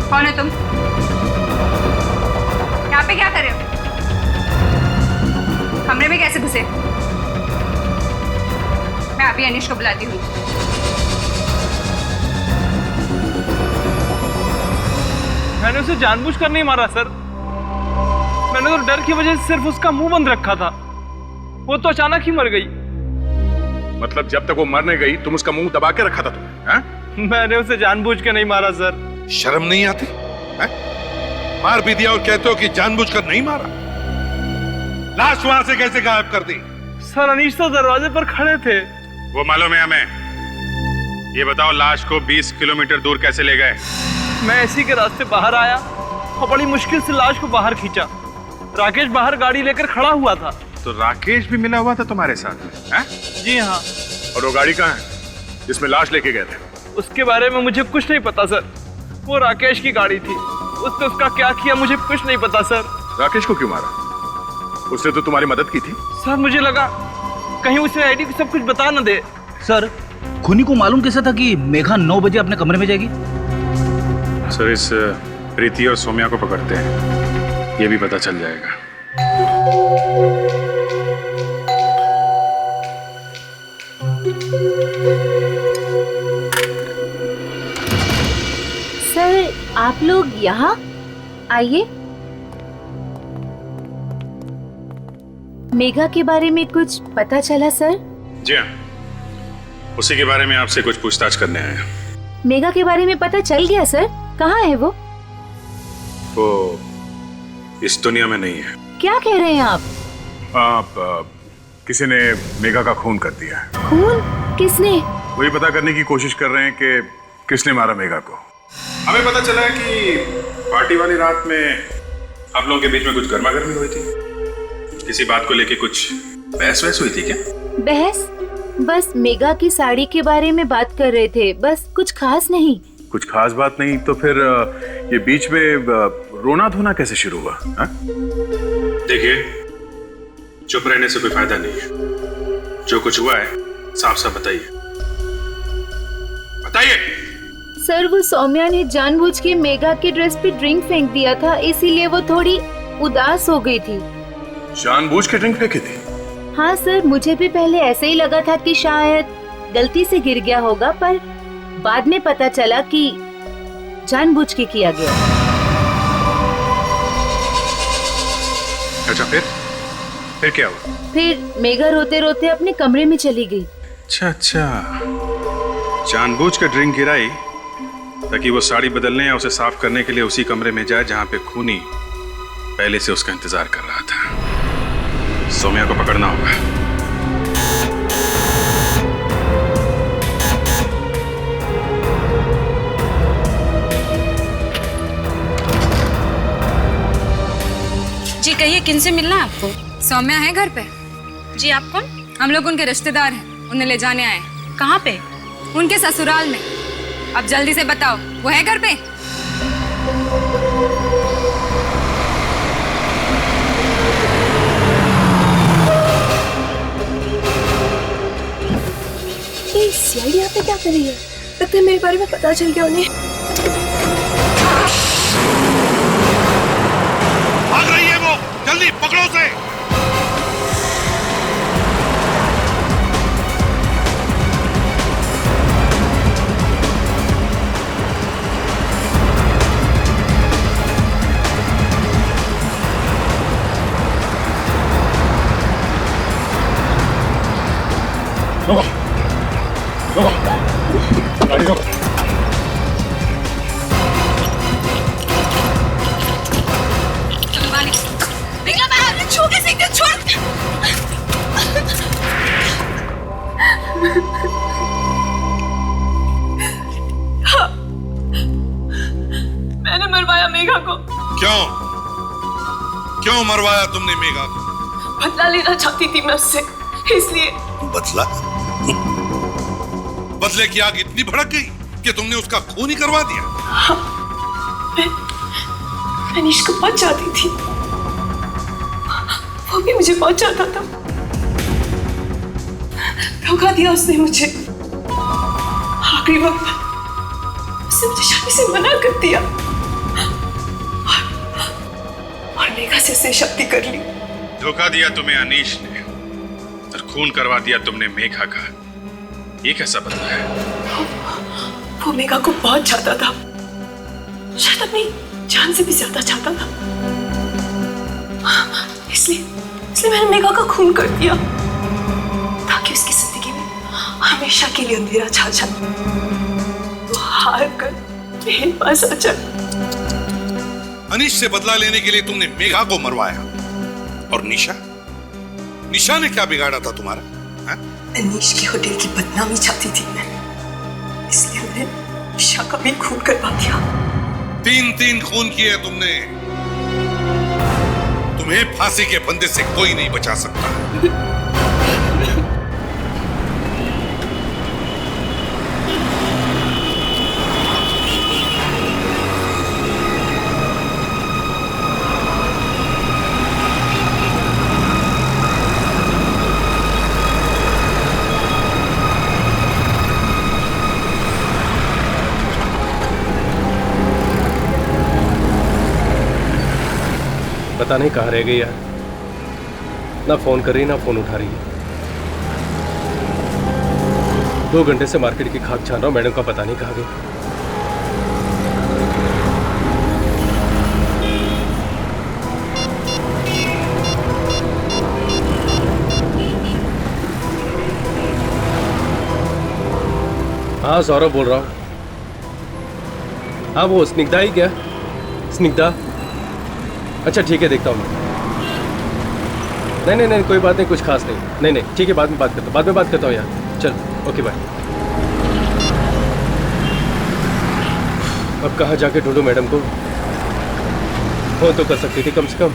कौन है तुम? यहाँ पे क्या कर रहे हो? कमरे में कैसे घुसे? मैं अभी अनीश को बुलाती हूँ। मैंने उसे जानबूझकर नहीं मारा सर। मैंने तो डर की वजह से सिर्फ उसका मुंह बंद रखा था। वो तो अचानक ही मर गई। मतलब जब तक वो मरने गई तुम उसका मुंह दबा के रखा था तुमने? हाँ? मैंने उसे जानबूझ के नहीं मारा सर। शर्म नहीं आती? मार भी दिया और कहते हो कि जानबूझकर नहीं मारा। लाश वहां से कैसे गायब कर दी? सर अनीश तो दरवाजे पर खड़े थे। वो मालूम है हमें। ये बताओ लाश को 20 किलोमीटर दूर कैसे ले गए? मैं इसी के रास्ते बाहर आया और बड़ी मुश्किल से लाश को बाहर खींचा। राकेश बाहर गाड़ी लेकर खड़ा हुआ था। तो राकेश भी मिला हुआ था तुम्हारे साथ में? हैं? जी हाँ। और वो गाड़ी कहाँ है जिसमें लाश लेके गए थे? उसके बारे में मुझे कुछ नहीं पता सर। वो राकेश की गाड़ी थी। उसने उसका क्या किया मुझे कुछ नहीं पता सर। राकेश को क्यों मारा? उसने तो तुम्हारी मदद की थी। सर मुझे लगा कहीं उसे आईडी को सब कुछ बता न दे। सर खूनी को मालूम कैसा था कि मेघा 9 बजे अपने कमरे में जाएगी? सर इस प्रीति और सौम्या को पकड़ते हैं, ये भी पता चल जाएगा। सर आप लोग यहाँ आइए। मेघा के बारे में कुछ पता चला सर? जी हाँ, उसी के बारे में आपसे कुछ पूछताछ करने आए हैं। मेघा के बारे में पता चल गया सर? कहाँ है वो? वो इस दुनिया में नहीं है। क्या कह रहे हैं आप? किसी ने मेघा का खून कर दिया है। खून? किसने? वही पता करने की कोशिश कर रहे हैं कि किसने मारा मेघा को। हमें पता चला है कि पार्टी वाली रात में आप लोगों के बीच में कुछ गर्मा गर्मी हुई थी। किसी बात को लेके कुछ बहस वहस हुई थी क्या? बहस? बस मेघा की साड़ी के बारे में बात कर रहे थे, बस कुछ खास नहीं। कुछ खास बात नहीं तो फिर ये बीच में रोना धोना कैसे शुरू हुआ? देखिए चुप रहने से कोई फायदा नहीं है। जो कुछ हुआ है साफ साफ बताइए, बताइए। सर वो सौम्या ने जानबूझ के मेघा के ड्रेस पे ड्रिंक फेंक दिया था, इसीलिए वो थोड़ी उदास हो गई थी। जानबूझ के ड्रिंक फेंकी थी? हाँ सर, मुझे भी पहले ऐसे ही लगा था कि शायद गलती से गिर गया होगा, पर बाद में पता चला कि जानबूझ के किया गया। अच्छा फिर क्या हुआ? फिर मेघा रोते रोते अपने कमरे में चली गई। अच्छा जानबूझ के ड्रिंक गिराई ताकि वो साड़ी बदलने या उसे साफ करने के लिए उसी कमरे में जाए जहां पे खूनी पहले से उसका इंतजार कर रहा था। सौम्या को पकड़ना होगा। जी कहिए, किनसे मिलना है आपको? सौम्या है घर पे? जी आप कौन? हम लोग उनके रिश्तेदार हैं, उन्हें ले जाने आए। कहाँ पे? उनके ससुराल में। अब जल्दी से बताओ, वो है घर पे? ये सीआईडी यहाँ पे क्या कर रही है? लगता है मेरे बारे में पता चल गया उन्हें। भाग रही है वो, जल्दी पकड़ो उसे। गाड़ी रोक। मैंने मरवाया मेघा को। क्यों मरवाया तुमने मेघा को? बदला लेना चाहती थी मैं उससे, इसलिए। बदला? बदले की आग इतनी भड़क गई कि तुमने उसका खून ही करवा दिया? हाँ, मैं अनीश को बहुत चाहती थी, वो भी मुझे बहुत चाहता था। धोखा दिया उसने मुझे। आखिरी वक्त उसने मुझे शादी से मना कर दिया और मेघा से उससे शादी कर ली। धोखा दिया तुम्हें अनीश ने और खून करवा दिया तुमने मेघा का। ये कैसा बदला है? वो मेघा को बहुत चाहता था, शायद अपनी जान से भी ज्यादा चाहता था। इसलिए मैंने मेघा का खून कर दिया ताकि उसकी जिंदगी में हमेशा के लिए अंधेरा छा जाए। वो हार कर मेरे पास आ जाए। अनीश से बदला लेने के लिए तुमने मेघा को मरवाया और निशा निशा ने क्या बिगाड़ा था तुम्हारा? हाँ? अनीश की होटल की बदनामी चाहती थी मैं, इसलिए मैंने निशा का भी खून करवा दिया। 3 खून किए तुमने। तुम्हें फांसी के फंदे से कोई नहीं बचा सकता। पता नहीं कहाँ रह गई यार, ना फोन कर रही ना फोन उठा रही है। 2 घंटे से मार्केट की खाक छान रहा हूँ, मैडम का पता नहीं कहाँ गई। हाँ सौरभ बोल रहा हूँ। हाँ वो स्निग्धा ही क्या? स्निग्धा, अच्छा ठीक है, देखता हूँ मैं। नहीं कोई बात नहीं, कुछ खास नहीं। नहीं ठीक है, बाद में बात करता हूँ यार। चल ओके बाय। अब कहाँ जाके ढूंढूं मैडम को? फोन तो कर सकती थी कम से कम।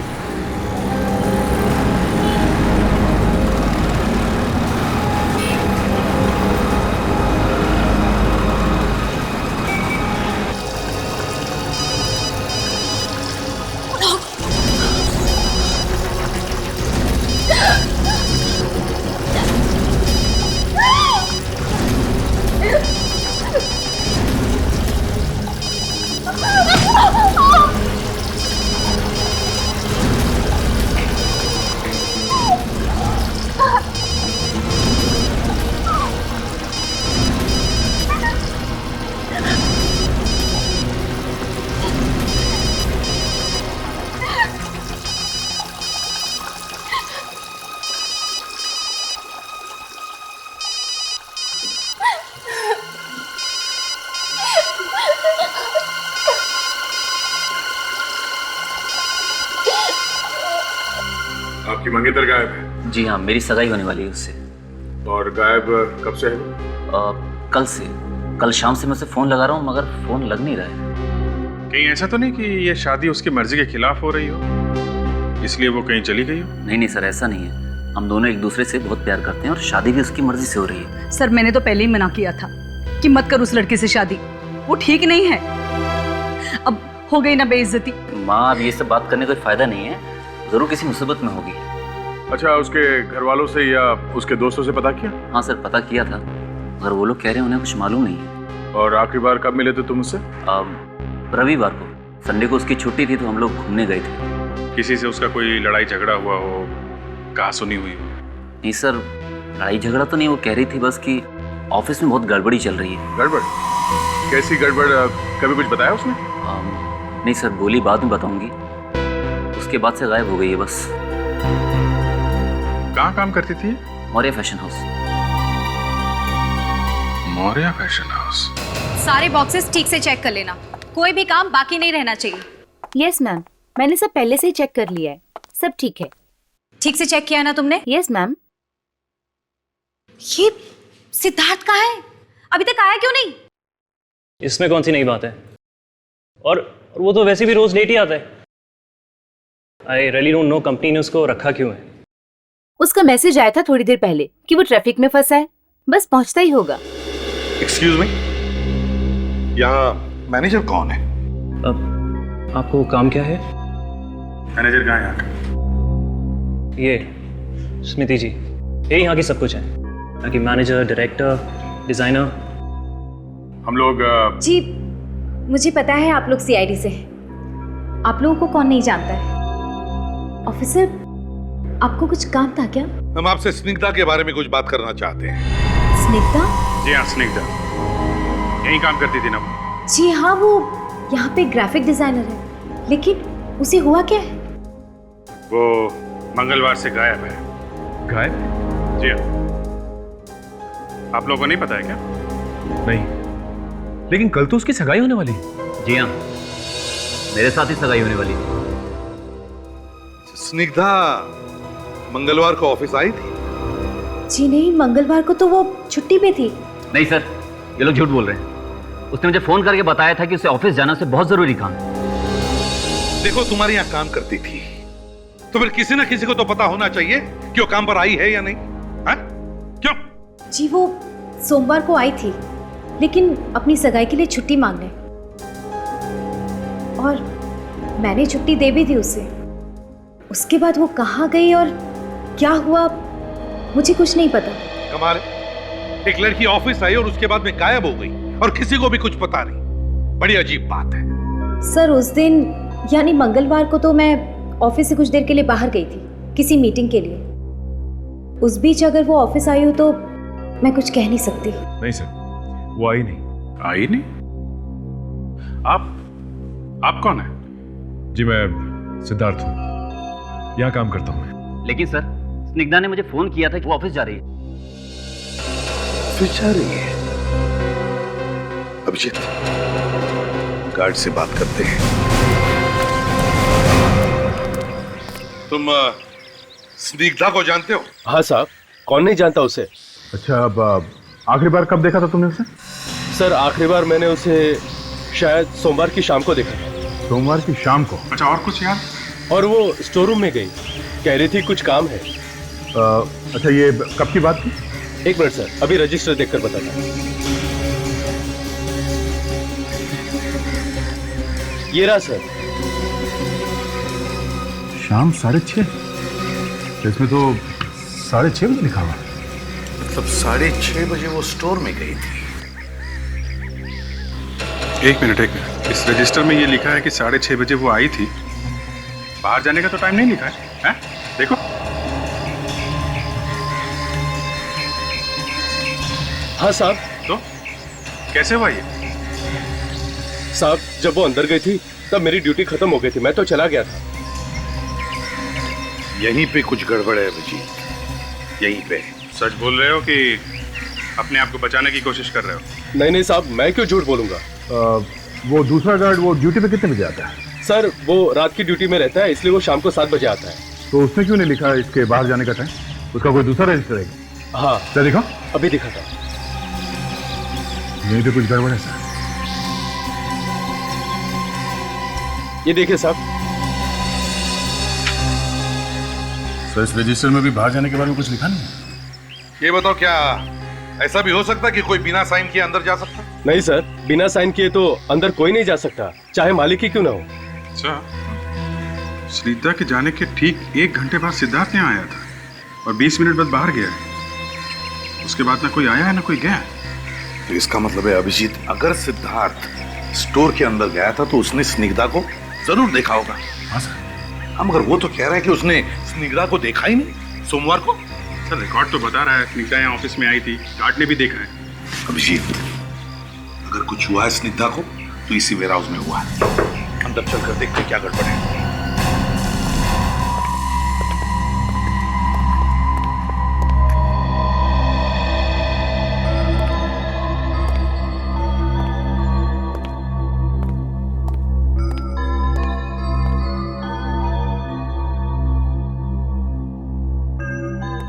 आपकी मंगेतर गायब है? जी हाँ, मेरी सगाई होने वाली है उससे। और गायब कब से है? कल से। कल शाम से मैं उसे फोन लगा रहा हूँ मगर फोन लग नहीं रहा है। कहीं ऐसा तो नहीं कि ये शादी उसकी मर्जी के खिलाफ हो रही हो, इसलिए वो कहीं चली गई हो? नहीं सर, ऐसा नहीं है। हम दोनों एक दूसरे से बहुत प्यार करते हैं और शादी भी उसकी मर्जी से हो रही है। सर मैंने तो पहले ही मना किया था कि मत कर उस लड़के से शादी, वो ठीक नहीं है। अब हो गई ना बेइज्जती। माँ अब ये सब बात करने का कोई फायदा नहीं है, जरूर किसी मुसीबत में होगी। अच्छा, उसके घर वालों से या उसके दोस्तों से पता किया? हाँ सर, पता किया था मगर वो लोग कह रहे हैं उन्हें कुछ मालूम नहीं है। और आखिरी बार कब मिले थे तुम उससे? रविवार को, संडे को उसकी छुट्टी थी तो हम लोग घूमने गए थे। किसी से उसका कोई लड़ाई झगड़ा हुआ हो, कहा सुनी हुई हो? नहीं सर, लड़ाई झगड़ा तो नहीं, वो कह रही थी बस कि ऑफिस में बहुत गड़बड़ी चल रही है। गड़बड़? कैसी गड़बड़? कभी कुछ बताया उसने? नहीं सर, बोली बाद में बताऊंगी। उसके बाद से गायब हो गई है बस। कहाँ काम करती थी? Maurya fashion house. Maurya fashion house. सारे बॉक्सेस ठीक से चेक कर लेना, कोई भी काम बाकी नहीं रहना चाहिए। यस मैम, मैंने सब पहले से ही चेक कर लिया है, सब ठीक है। ठीक से चेक किया ना तुमने? Yes ma'am. ये सिद्धार्थ कहाँ है? अभी तक आया क्यों नहीं? इसमें कौन सी नई बात है? और वो तो वैसे भी रोज लेट ही आता है। I really don't know company ने उसको रखा क्यों है। उसका मैसेज आया था थोड़ी देर पहले कि वो ट्रैफिक में फंसा है, बस पहुंचता ही होगा। एक्सक्यूज मी, यहाँ मैनेजर कौन है? अब आपको काम क्या है? मैनेजर कहाँ है यहाँ का? ये स्मृति जी, ये यहाँ की सब कुछ है, यहाँ की मैनेजर, डायरेक्टर, डिजाइनर। हम लोग जी मुझे पता है आप लोग सीआईडी से हैं। आप लोगों को कौन नहीं जानता है। ऑफिसर, आपको कुछ काम था क्या? हम आपसे स्निग्धा के बारे में कुछ बात करना चाहते हैं। स्निग्धा? जी हाँ, स्निग्धा यहीं काम करती थी ना? जी हाँ, वो यहाँ पे ग्राफिक डिजाइनर है, लेकिन उसे हुआ क्या है? वो मंगलवार से गायब है। गायब? जी हाँ। आप लोगों को नहीं पता है क्या? नहीं, लेकिन कल तो उसकी सगाई होने वाली है। जी हाँ, मेरे साथ ही सगाई होने वाली है। स्निग्धा, मंगलवार को ऑफिस आई थी? जी नहीं, मंगलवार को तो वो छुट्टी पे थी। नहीं सर, ये लोग झूठ बोल रहे हैं। उसने मुझे फोन करके बताया था कि उसे ऑफिस जाना से बहुत जरूरी काम है। देखो, तुम्हारे यहाँ काम करती थी तो फिर किसी ना किसी को तो पता होना चाहिए कि वो काम पर आई है या नहीं। हा? क्यों? जी वो सोमवार को आई थी, लेकिन अपनी सगाई के लिए छुट्टी मांगने, और मैंने छुट्टी दे भी दी उसे। उसके बाद वो कहाँ गई और क्या हुआ मुझे कुछ नहीं पता। कमाल है, एक लड़की ऑफिस आई और उसके बाद में गायब हो गई और किसी को भी कुछ पता नहीं। बड़ी अजीब बात है। सर उस दिन यानी मंगलवार को तो मैं ऑफिस से कुछ देर के लिए बाहर गई थी किसी मीटिंग के लिए। उस बीच अगर वो ऑफिस आई हो तो मैं कुछ कह नहीं सकती। नहीं सर, वो आई नहीं। आई नहीं? आप कौन है? जी मैं सिद्धार्थ हूँ, यहाँ काम करता हूँ मैं। लेकिन सर, स्निग्धा ने मुझे फोन किया था कि वो ऑफिस जा रही है। ऑफिस जा रही है? अभिजीत, गार्ड से बात करते हैं। तुम स्निग्धा को जानते हो? हाँ साहब, कौन नहीं जानता उसे। अच्छा, अब आखिरी बार कब देखा था तुमने उसे? सर आखिरी बार मैंने उसे शायद सोमवार की शाम को देखा था। सोमवार की शाम को? अच्छा, और कुछ याद? और वो स्टोर रूम में गई, कह रही थी कुछ काम है। अच्छा, ये कब की बात थी? एक मिनट सर, अभी रजिस्टर देखकर बताता हूँ। ये रहा सर। शाम 6:30? इसमें तो 6:30 बजे लिखा हुआ। मतलब 6:30 बजे वो स्टोर में गई थी। एक मिनट, इस रजिस्टर में ये लिखा है कि 6:30 बजे वो आई थी। बाहर जाने का तो टाइम नहीं लिखा है? देखो। हाँ साहब। तो कैसे हुआ ये? साहब जब वो अंदर गई थी तब मेरी ड्यूटी खत्म हो गई थी, मैं तो चला गया था। यहीं पे कुछ गड़बड़ है अभिजीत, यहीं पे। सच बोल रहे हो कि अपने आप को बचाने की कोशिश कर रहे हो? नहीं नहीं साहब, मैं क्यों झूठ बोलूंगा। वो दूसरा गार्ड वो ड्यूटी पे कितने बजे आता है? सर वो रात की ड्यूटी में रहता है, इसलिए वो शाम को 7 बजे आता है। तो उसने क्यों नहीं लिखा इसके बाहर जाने का टाइम? उसका कोई दूसरा रजिस्टर है? हाँ। क्या दिखा? अभी दिखा था। नहीं तो कुछ गड़बड़ है सर। ये देखिए साहब। सर इस रजिस्टर में भी बाहर जाने के बारे में कुछ लिखा नहीं है? ये बताओ, क्या ऐसा भी हो सकता है कि कोई बिना साइन किए अंदर जा सकता? नहीं सर, बिना साइन किए तो अंदर कोई नहीं जा सकता, चाहे मालिक ही क्यों ना हो। अच्छा, स्निग्धा के जाने के ठीक 1 घंटे बाद सिद्धार्थ यहाँ आया था और 20 मिनट बाद बाहर गया है। उसके बाद ना कोई आया है ना कोई गया। तो इसका मतलब है अभिजीत, अगर सिद्धार्थ स्टोर के अंदर गया था तो उसने स्निग्धा को जरूर देखा होगा। हाँ सर। हम अगर वो तो कह रहा है कि उसने स्निग्धा को देखा ही नहीं सोमवार को। सर रिकॉर्ड तो बता रहा है स्निग्धा यहाँ ऑफिस में आई थी, गार्ड ने भी देखा है। अभिजीत, अगर कुछ हुआ है स्निग्धा को तो इसी वेयर हाउस में हुआ है। अंदर चलकर देखते क्या गड़बड़ है।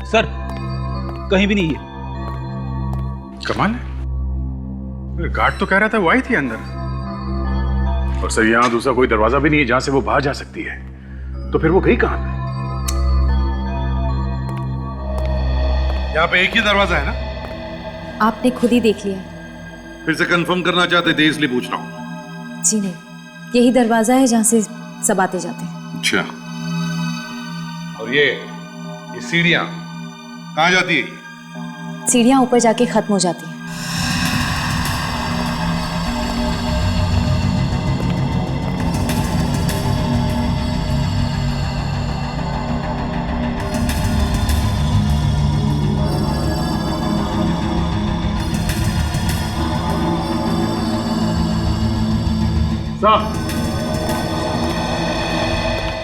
सर कहीं भी नहीं है। कमाल है, गार्ड तो कह रहा था वो आई थी अंदर। और सर यहाँ दूसरा कोई दरवाजा भी नहीं है जहां से वो बाहर जा सकती है, तो फिर वो गई कहां पे? यहाँ पे एक ही दरवाजा है ना? आपने खुद ही देख लिया। फिर से कंफर्म करना चाहते थे इसलिए पूछ रहा हूँ। जी नहीं, यही दरवाजा है जहाँ से सब आते जाते हैं। अच्छा, और ये सीढ़ियाँ कहाँ जाती है? सीढ़ियाँ ऊपर जाके खत्म हो जाती हैं।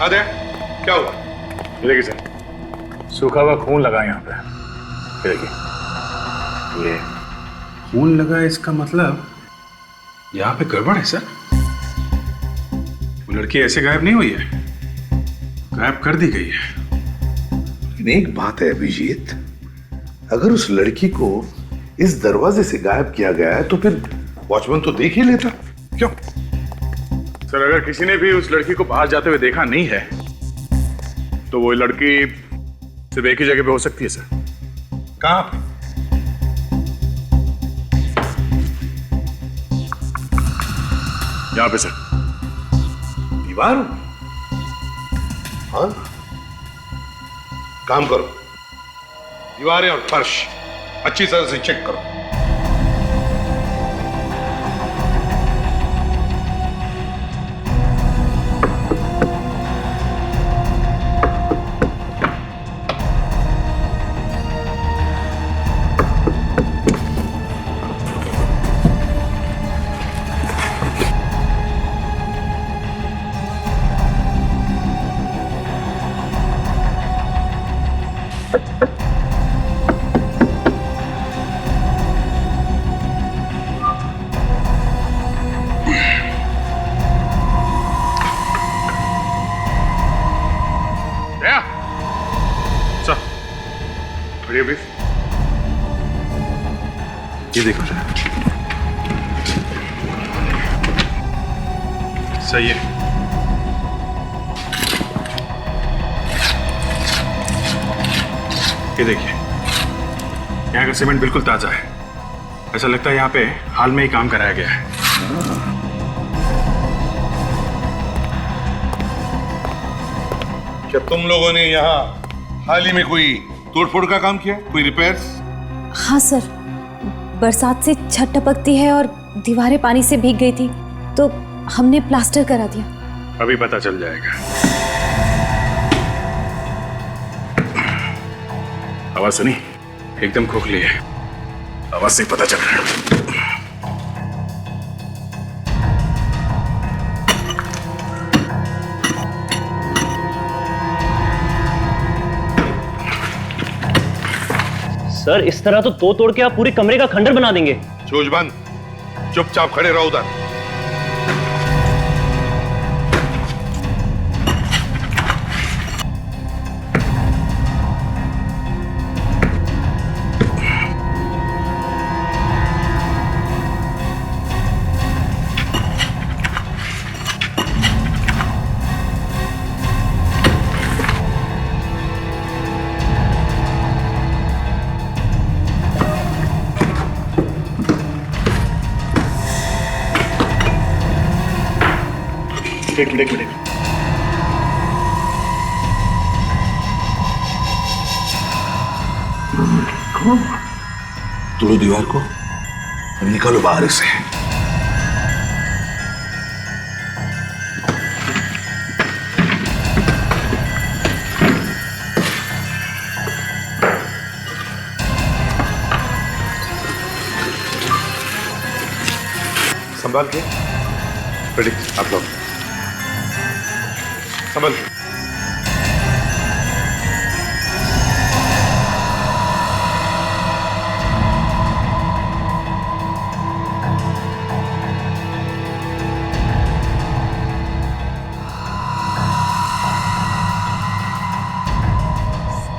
अरे क्या हुआ? ये देखिए सर, सूखा हुआ खून लगा यहाँ पे। ये देखिए, ये खून लगा, इसका मतलब यहाँ पे गड़बड़ है सर। वो लड़की ऐसे गायब नहीं हुई है, गायब कर दी गई है। लेकिन एक बात है अभिजीत, अगर उस लड़की को इस दरवाजे से गायब किया गया है तो फिर वॉचमैन तो देख ही लेता। क्यों? सर अगर किसी ने भी उस लड़की को बाहर जाते हुए देखा नहीं है तो वो लड़की सिर्फ एक ही जगह पे हो सकती है सर। कहां पे? यहाँ पे सर। दीवार? हाँ, काम करो, दीवारें और फर्श अच्छी तरह से चेक करो। बढ़िया ब्रीफ। ये देखो सर, सही है। ये देखिए, यहाँ का सीमेंट बिल्कुल ताजा है। ऐसा लगता है यहाँ पे हाल में ही काम कराया गया है। क्या तुम लोगों ने यहाँ हाल ही में कोई तोड़फोड़ का काम किया, कोई रिपेयर्स? हाँ सर, बरसात से छत टपकती है और दीवारें पानी से भीग गई थी तो हमने प्लास्टर करा दिया। अभी पता चल जाएगा। आवाज सुनी? एकदम खोखली है, आवाज से पता चल रहा है। सर इस तरह तो तोड़ के आप पूरे कमरे का खंडर बना देंगे। चोज बंद, चुपचाप खड़े रहो उधर। एक मिनट। तोड़ो दीवार को और निकालो बाहर से। संभाल के। रेडी, आप लोग संभल।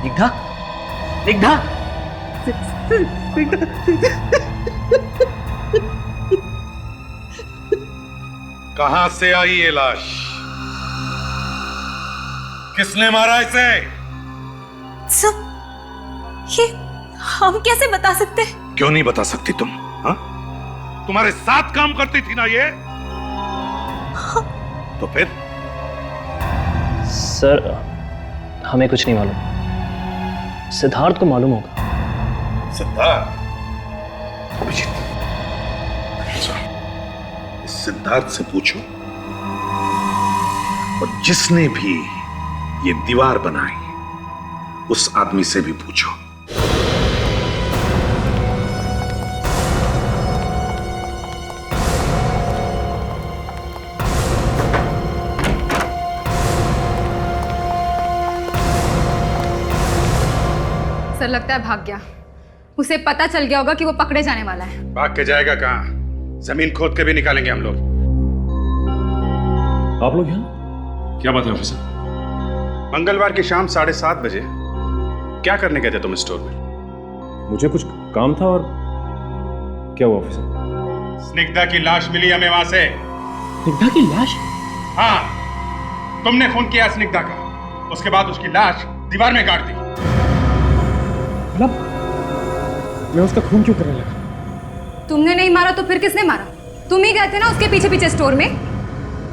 निग्धा, निग्धा, कहां से आई ये लाश? किसने मारा इसे? सब ये हम कैसे बता सकते? क्यों नहीं बता सकती तुम? हाँ? तुम्हारे साथ काम करती थी ना ये? हाँ। तो फिर? सर हमें कुछ नहीं मालूम, सिद्धार्थ को मालूम होगा। सिद्धार्थ? सिद्धार्थ से पूछो, और जिसने भी ये दीवार बनाई उस आदमी से भी पूछो। सर लगता है भाग गया। उसे पता चल गया होगा कि वो पकड़े जाने वाला है। भाग के जाएगा कहाँ? जमीन खोद के भी निकालेंगे हम लोग। आप लोग यहाँ? क्या बात है ऑफिसर? मंगलवार की शाम 7:30 बजे क्या करने गए थे तुम स्टोर में? मुझे कुछ काम था। और क्या हुआ ऑफिसर? स्निग्धा की लाश मिली हमें वहां से। स्निग्धा की लाश? हाँ, तुमने खून किया स्निग्धा का, उसके बाद उसकी लाश दीवार में गाड़ दी। मतलब मैं उसका खून क्यों करने लगा? तुमने नहीं मारा तो फिर किसने मारा? तुम ही गए थे ना उसके पीछे पीछे स्टोर में।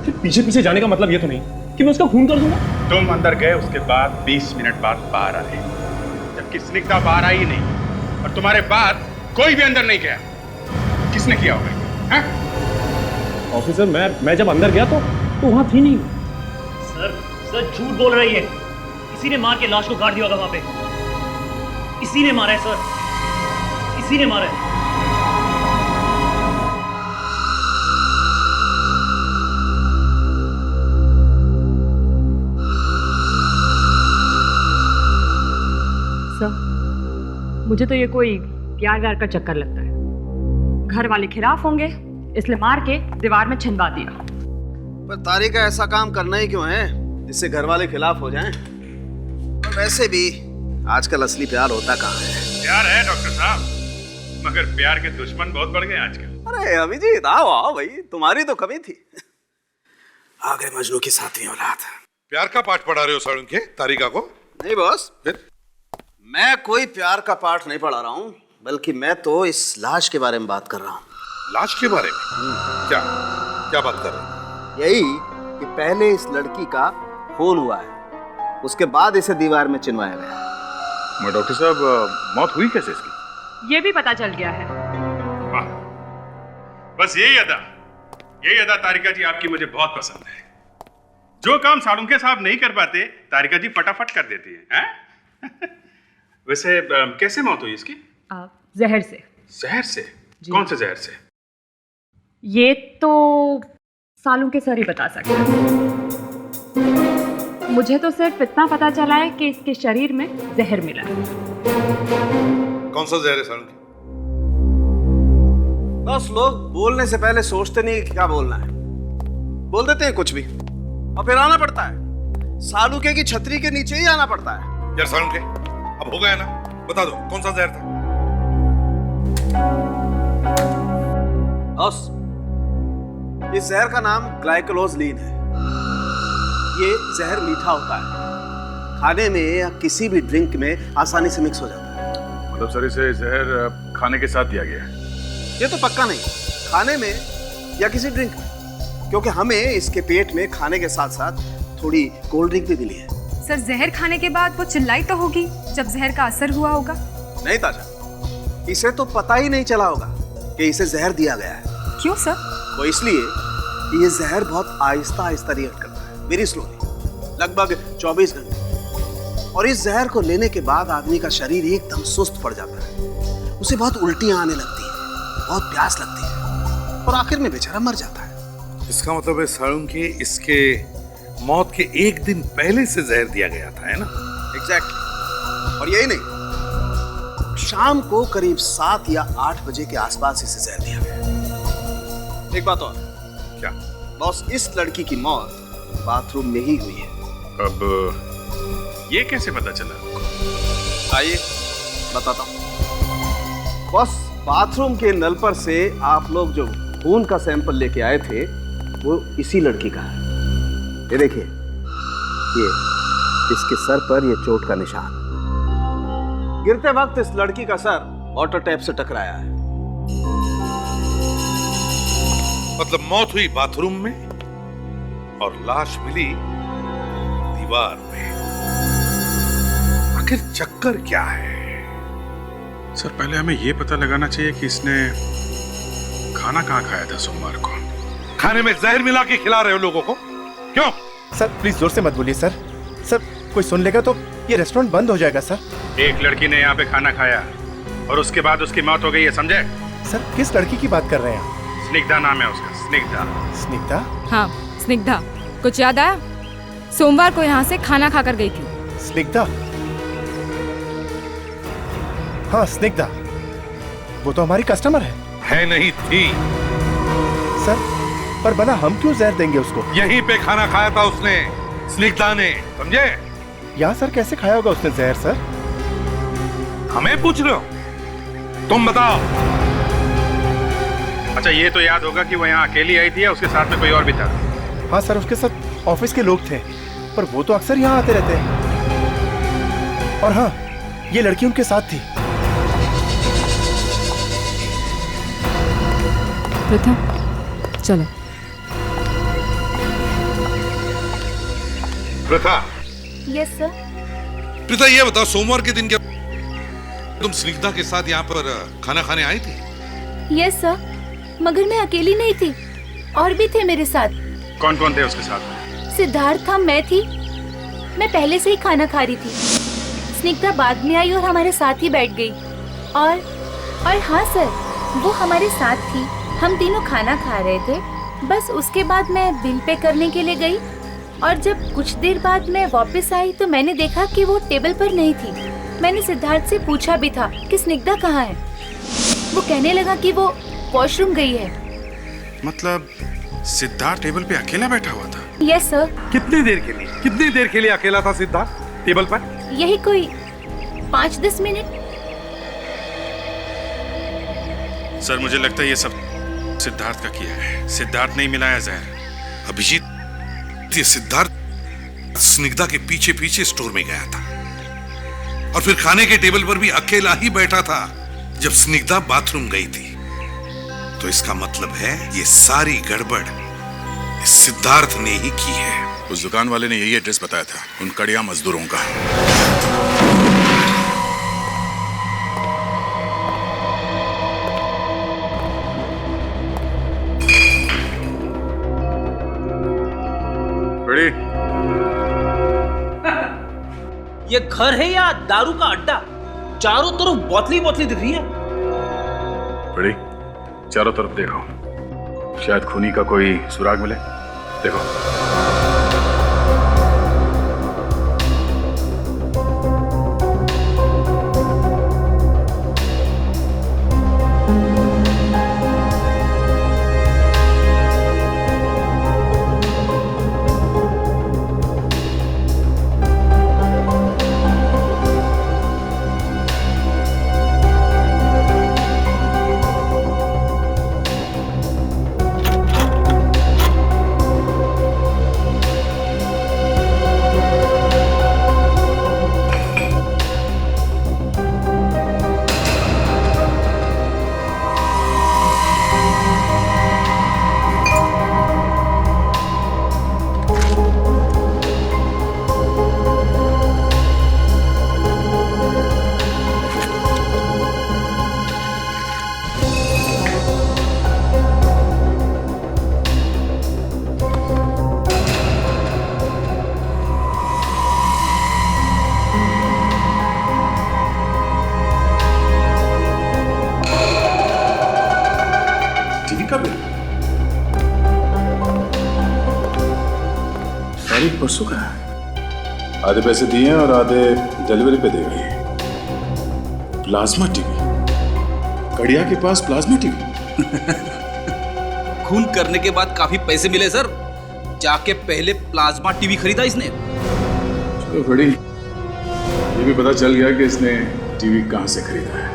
फिर पीछे पीछे जाने का मतलब ये तो नहीं कि मैं उसका खून कर दूंगा। तुम अंदर गए, उसके बाद 20 मिनट बाद बाहर आए, जबकि स्निग्धा बाहर आई ही नहीं, और तुम्हारे बाद कोई भी अंदर नहीं गया। किसने किया होगा? हाँ? ऑफिसर मैं जब अंदर गया तो वहां थी नहीं। सर झूठ बोल रही है। इसी ने मार के लाश को गाड़ दिया होगा वहां पे। इसी ने मारा है सर, इसी ने मारा है। सर, मुझे तो ये कोई प्यार व्यार का चक्कर लगता है। घर वाले खिलाफ होंगे इसलिए मार के दीवार में छिनवा दिया। पर तारिका ऐसा काम करना ही क्यों है जिससे घर वाले खिलाफ हो जाएं? और वैसे भी आजकल असली प्यार होता कहाँ है? प्यार है डॉक्टर साहब, मगर प्यार के दुश्मन बहुत बढ़ गए आजकल। अरे अभिजीत आओ आओ भाई, तुम्हारी तो कमी थी। आ गए मजनू की सातवीं औलाद। प्यार का पाठ पढ़ा रहे हो साळुंखे तारिका को? नहीं बॉस, मैं कोई प्यार का पाठ नहीं पढ़ा रहा हूँ, बल्कि मैं तो इस लाश के बारे में बात कर रहा हूँ। लाश के बारे में? क्या क्या बात कर रहे हैं? यही कि पहले इस लड़की का खून हुआ है, उसके बाद इसे दीवार में चिनवाया गया। मैं डॉक्टर साहब, मौत हुई कैसे इसकी? ये भी पता चल गया है। वाह, बस यही अदा तारिका जी आपकी मुझे बहुत पसंद है। जो काम साळुंखे साहब नहीं कर पाते, तारिका जी फटाफट कर देती हैं। वैसे कैसे मौत हुई इसकी? जहर से। जहर से? कौन से जहर से? ये तो साळुंखे सर ही बता सकते हैं। मुझे तो सिर्फ इतना पता चला है कि इसके शरीर में जहर मिला है। कौन सा जहर है साळुंखे? बस लोग बोलने से पहले सोचते नहीं कि क्या बोलना है, बोल देते हैं कुछ भी और फिर आना पड़ता है। साळुंखे की छतरी के नीचे ही आना पड़ता है। यार साळुंखे, अब हो गया ना, बता दो कौन सा जहर था? बॉस, इस जहर का नाम ग्लाइकोलोजलीन है। ये जहर मीठा होता है, खाने में या किसी भी ड्रिंक में आसानी से मिक्स हो जाता है। मतलब सर इसे जहर खाने के साथ दिया गया है? ये तो पक्का नहीं, खाने में या किसी ड्रिंक में, क्योंकि हमें इसके पेट में खाने के साथ साथ थोड़ी कोल्ड ड्रिंक भी मिली है। सर, जहर खाने के बाद वो चिल्लाई तो होगी जब जहर का असर हुआ होगा। नहीं ताजा, इसे तो पता ही नहीं चला होगा कि इसे जहर दिया गया है। क्यों सर? वो इसलिए कि ये जहर बहुत आहिस्ता आहिस्ता रिएक्ट करता है, वेरी स्लोली, लगभग 24 घंटे। और इस जहर को लेने के बाद आदमी का शरीर एकदम सुस्त पड़ जाता है, उसे बहुत उल्टियां आने लगती है, बहुत प्यास लगती है, और आखिर में बेचारा मर जाता है। इसका मतलब है साळुंखे इसके मौत के एक दिन पहले से जहर दिया गया था, है ना? एग्जैक्टली। और यही नहीं, शाम को करीब 7 या 8 बजे के आसपास इसे जहर दिया गया। एक बात और। क्या? बॉस, इस लड़की की मौत बाथरूम में ही हुई है। अब ये कैसे पता चला? आइए बताता हूँ। बॉस, बाथरूम के नल पर से आप लोग जो खून का सैंपल लेके आए थे वो इसी लड़की का है। ये देखिए, ये इसके सर पर ये चोट का निशान। गिरते वक्त इस लड़की का सर वाटर टैप से टकराया है। मतलब मौत हुई बाथरूम में और लाश मिली दीवार में। आखिर चक्कर क्या है? सर, पहले हमें ये पता लगाना चाहिए कि इसने खाना कहाँ खाया था सोमवार को। खाने में जहर मिला के खिला रहे हो लोगों को, क्यों? सर प्लीज जोर से मत बोलिए सर। सर कोई सुन लेगा तो ये रेस्टोरेंट बंद हो जाएगा सर। एक लड़की ने यहाँ पे खाना खाया और उसके बाद उसकी मौत हो गई है, समझे? सर किस लड़की की बात कर रहे हैं? स्निग्धा नाम है उसका, स्निग्धा। स्निग्धा? हाँ, स्निग्धा। कुछ याद आया? सोमवार को यहाँ से खाना खाकर गई थी। स्निग्धा? हाँ स्निग्धा, वो तो हमारी कस्टमर है नहीं थी सर, पर बना हम क्यों जहर देंगे उसको? यहीं पे खाना खाया था उसने, स्निग्धा ने, समझे? यहाँ सर कैसे खाया होगा उसने जहर सर? हमें पूछ रहे हो? तुम बताओ। अच्छा, ये तो याद होगा कि वो यहाँ अकेली आई थी या उसके साथ में कोई और भी था? हाँ सर, उसके साथ ऑफिस के लोग थे, पर वो तो अक्सर यहाँ आते रहते हैं। और हाँ, ये लड़की उनके साथ थी। प्रथा, चलो। प्रथा। Yes sir. प्रथा, ये बताओ, सोमवार के दिन क्या तुम स्निग्धा के साथ यहाँ पर खाना खाने आई थी? यस सर, मगर मैं अकेली नहीं थी, और भी थे मेरे साथ। कौन कौन थे उसके साथ? सिद्धार्थ था, मैं थी। मैं पहले से ही खाना खा रही थी। स्निग्धा बाद में आई और हमारे साथ ही बैठ गई। और हाँ सर, वो हमारे साथ थी। हम तीनों खाना खा रहे थे। बस उसके बाद मैं बिल पे करने के लिए गई, और जब कुछ देर बाद मैं वापस आई तो मैंने देखा कि वो टेबल पर नहीं थी। मैंने सिद्धार्थ से पूछा भी था कि स्निग्धा कहाँ है। वो कहने लगा कि वो वॉशरूम गई है। मतलब सिद्धार्थ टेबल पे अकेला बैठा हुआ था? Yes sir. कितनी देर के लिए? कितनी देर के लिए अकेला था सिद्धार्थ टेबल पर? यही कोई 5-10 मिनट। सर, मुझे लगता है ये सब सिद्धार्थ का किया है। सिद्धार्थ नहीं मिलाया जहर। अभिजीत, ये सिद्धार्थ स्निग्धा के पीछे पीछे स्टोर में गया था, और फिर खाने के टेबल पर भी अकेला ही बैठा था जब स्निग्धा बाथरूम गई थी। तो इसका मतलब है ये सारी गड़बड़ सिद्धार्थ ने ही की है। उस दुकान वाले ने यही एड्रेस बताया था, उन कड़िया मजदूरों का। बड़ी, ये घर है या दारू का अड्डा? चारों तरफ बोतली बोतली दिख रही है। बड़ी, चारों तरफ देखो, शायद खूनी का कोई सुराग मिले। देखो। परसों का है। आधे पैसे दिए और आधे डिलीवरी पे दे गई। प्लाज्मा टीवी, कड़िया के पास प्लाज्मा टीवी। खून करने के बाद काफी पैसे मिले सर, जाके पहले प्लाज्मा टीवी खरीदा इसने। चलो बड़ी, ये भी पता चल गया कि इसने टीवी कहां से खरीदा है।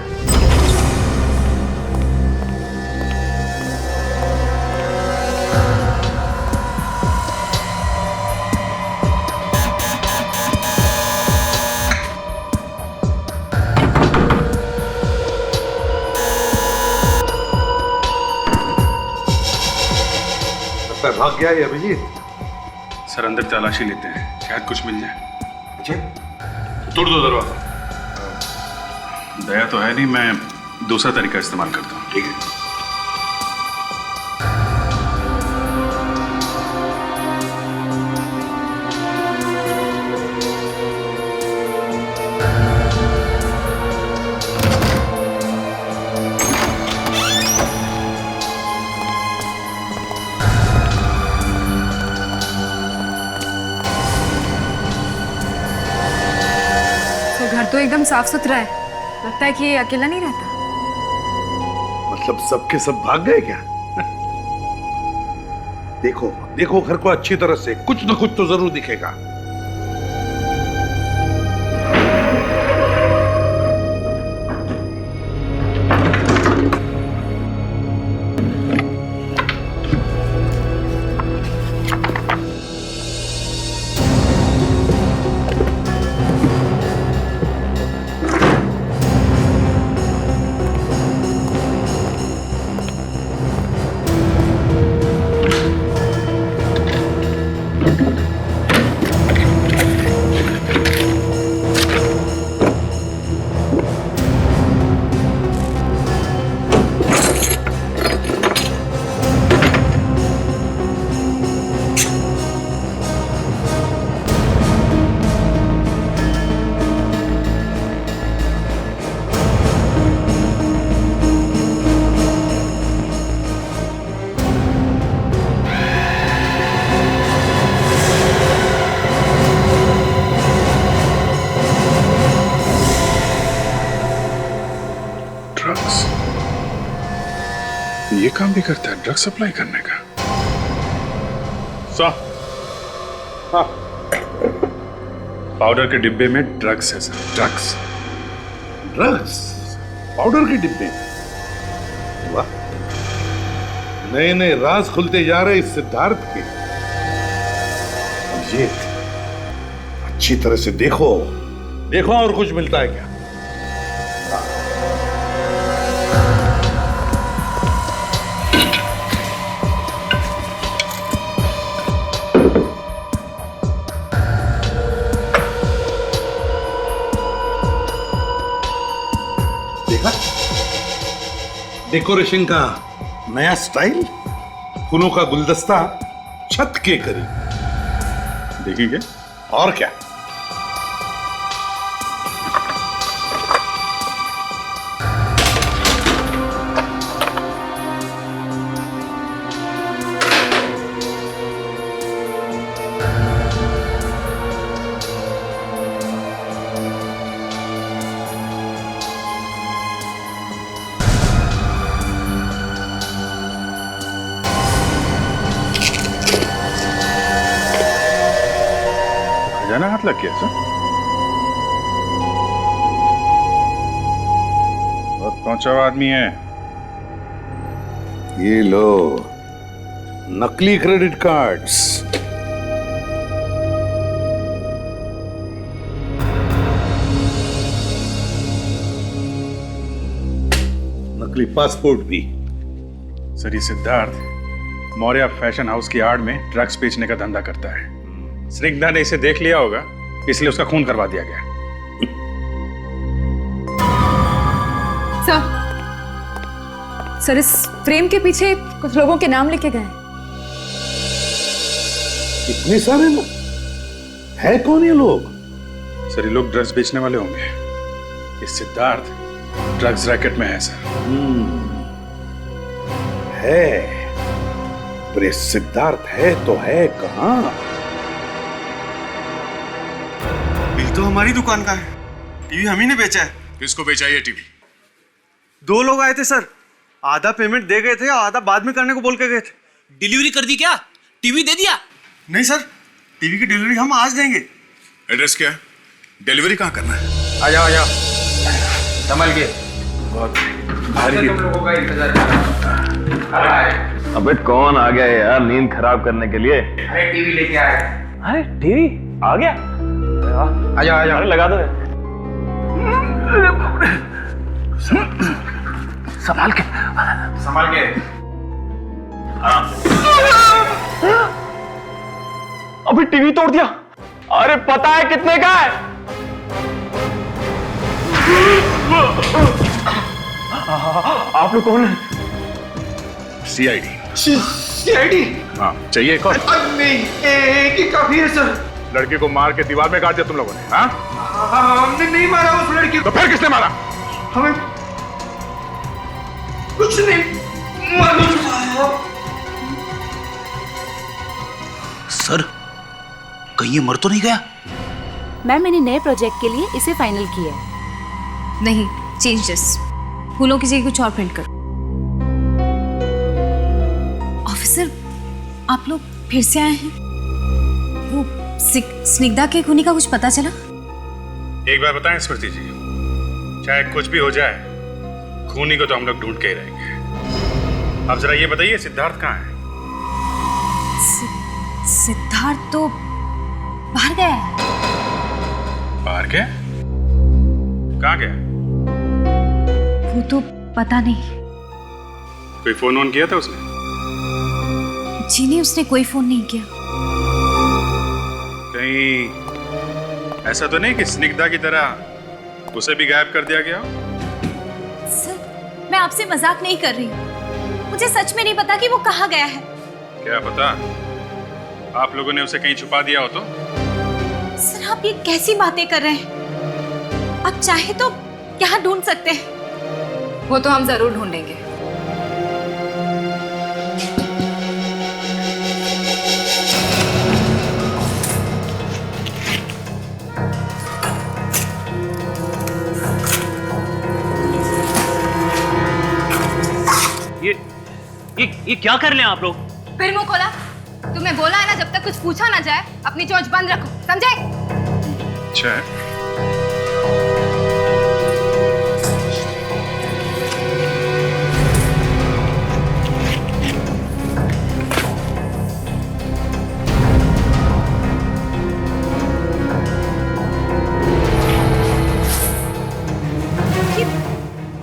भाग गया ये अभिजीत। सर, अंदर तलाशी लेते हैं, शायद कुछ मिल जाए। अच्छा, तोड़ दो दरवाजा। दया तो है नहीं, मैं दूसरा तरीका इस्तेमाल करता हूँ। ठीक है। घर तो एकदम साफ सुथरा है, लगता है कि ये अकेला नहीं रहता। मतलब सबके सब भाग गए क्या? देखो देखो घर को अच्छी तरह से, कुछ न कुछ तो जरूर दिखेगा। काम भी करता है ड्रग सप्लाई करने का। सो हाँ, पाउडर के डिब्बे में ड्रग्स है सर, ड्रग्स। ड्रग्स पाउडर के डिब्बे? वाह, नए नए राज खुलते जा रहे इस सिद्धार्थ के। अब ये अच्छी तरह से देखो देखो और कुछ मिलता है क्या। देखा डेकोरेशन का नया स्टाइल, फूलों का गुलदस्ता छत के करीब। देखिए और क्या, खजाना हाथ लग गया सर। बहुत पहुंचा हुआ आदमी है। ये लो नकली क्रेडिट कार्ड्स। नकली पासपोर्ट भी। सर ये सिद्धार्थ मौर्य फैशन हाउस की आड़ में ड्रग्स बेचने का धंधा करता है। स्निग्धा ने इसे देख लिया होगा, इसलिए उसका खून करवा दिया गया। सर इस फ्रेम के पीछे कुछ लोगों के नाम लिखे गए। इतने सारे लोग है? कौन ये लोग? सर ये लोग ड्रग्स बेचने वाले होंगे। ये सिद्धार्थ ड्रग्स रैकेट में है सर। है, पर ये सिद्धार्थ है तो है कहां? बिल तो हमारी दुकान का है, टीवी हम ही ने बेचा है। किसको बेचा ये टीवी? 2 लोग आए थे सर, आधा पेमेंट दे गए थे और आधा बाद में करने को बोल के गए थे। डिलीवरी कर दी क्या? टीवी दे दिया? नहीं सर, टीवी की डिलीवरी हम आज देंगे। एड्रेस क्या है? डिलीवरी कहाँ करना है? आ जाओ आ जाओ, संभल के। बहुत भारी तुम लोगों का इंतजार कर रहा है। अबे कौन आ गया यार नींद खराब करने के लिए? अरे टीवी लेके आए। अरे टीवी आ गया? आ जाओ आ जाओ। अरे लगा दो। संभाल के संभाल के। अभी टीवी तोड़ दिया। अरे पता है कितने का है? आप लोग कौन है? सीआईडी। सीआईडी? हाँ, चाहिए एक और? नहीं, एक ही काफी है सर। लड़के को मार के दीवार में गाड़ दिया तुम लोगों ने? हाँ? हमने नहीं मारा उस लड़की को। तो फिर किसने मारा? हमें कुछ नहीं मालूम। सर कहीं ये मर तो नहीं गया? मैम मैंने नए प्रोजेक्ट के लिए इसे फाइनल किया है। नहीं, चेंज दिस। फूलों की जगह कुछ और प्रिंट करो। ऑफिसर, आप लोग फिर से आए हैं? वो स्निग्धा के खूनी का कुछ पता चला? एक बार बताएं स्मृति जी, चाहे कुछ भी हो जाए, खूनी को तो हम लोग ढूंढ के ही रहेंगे। अब जरा ये बताइए सिद्धार्थ कहाँ है? सिद्धार्थ तो बाहर गया है। बाहर गया? कहाँ गया? वो तो पता नहीं। कोई फोन ऑन किया था उसने? जी नहीं, उसने कोई फोन नहीं किया। कहीं ऐसा तो नहीं कि स्निग्धा की तरह उसे भी गायब कर दिया गया हो? सर मैं आपसे मजाक नहीं कर रही हूँ, मुझे सच में नहीं पता कि वो कहाँ गया है। क्या पता आप लोगों ने उसे कहीं छुपा दिया हो तो? सर आप ये कैसी बातें कर रहे हैं? आप चाहे तो यहाँ ढूंढ सकते हैं। वो तो हम जरूर ढूंढेंगे। ये क्या कर ले आप लोग? फिर मुंह खोला? तुम्हें बोला है ना, जब तक कुछ पूछा ना जाए अपनी चोंच बंद रखो, समझे? अच्छा है।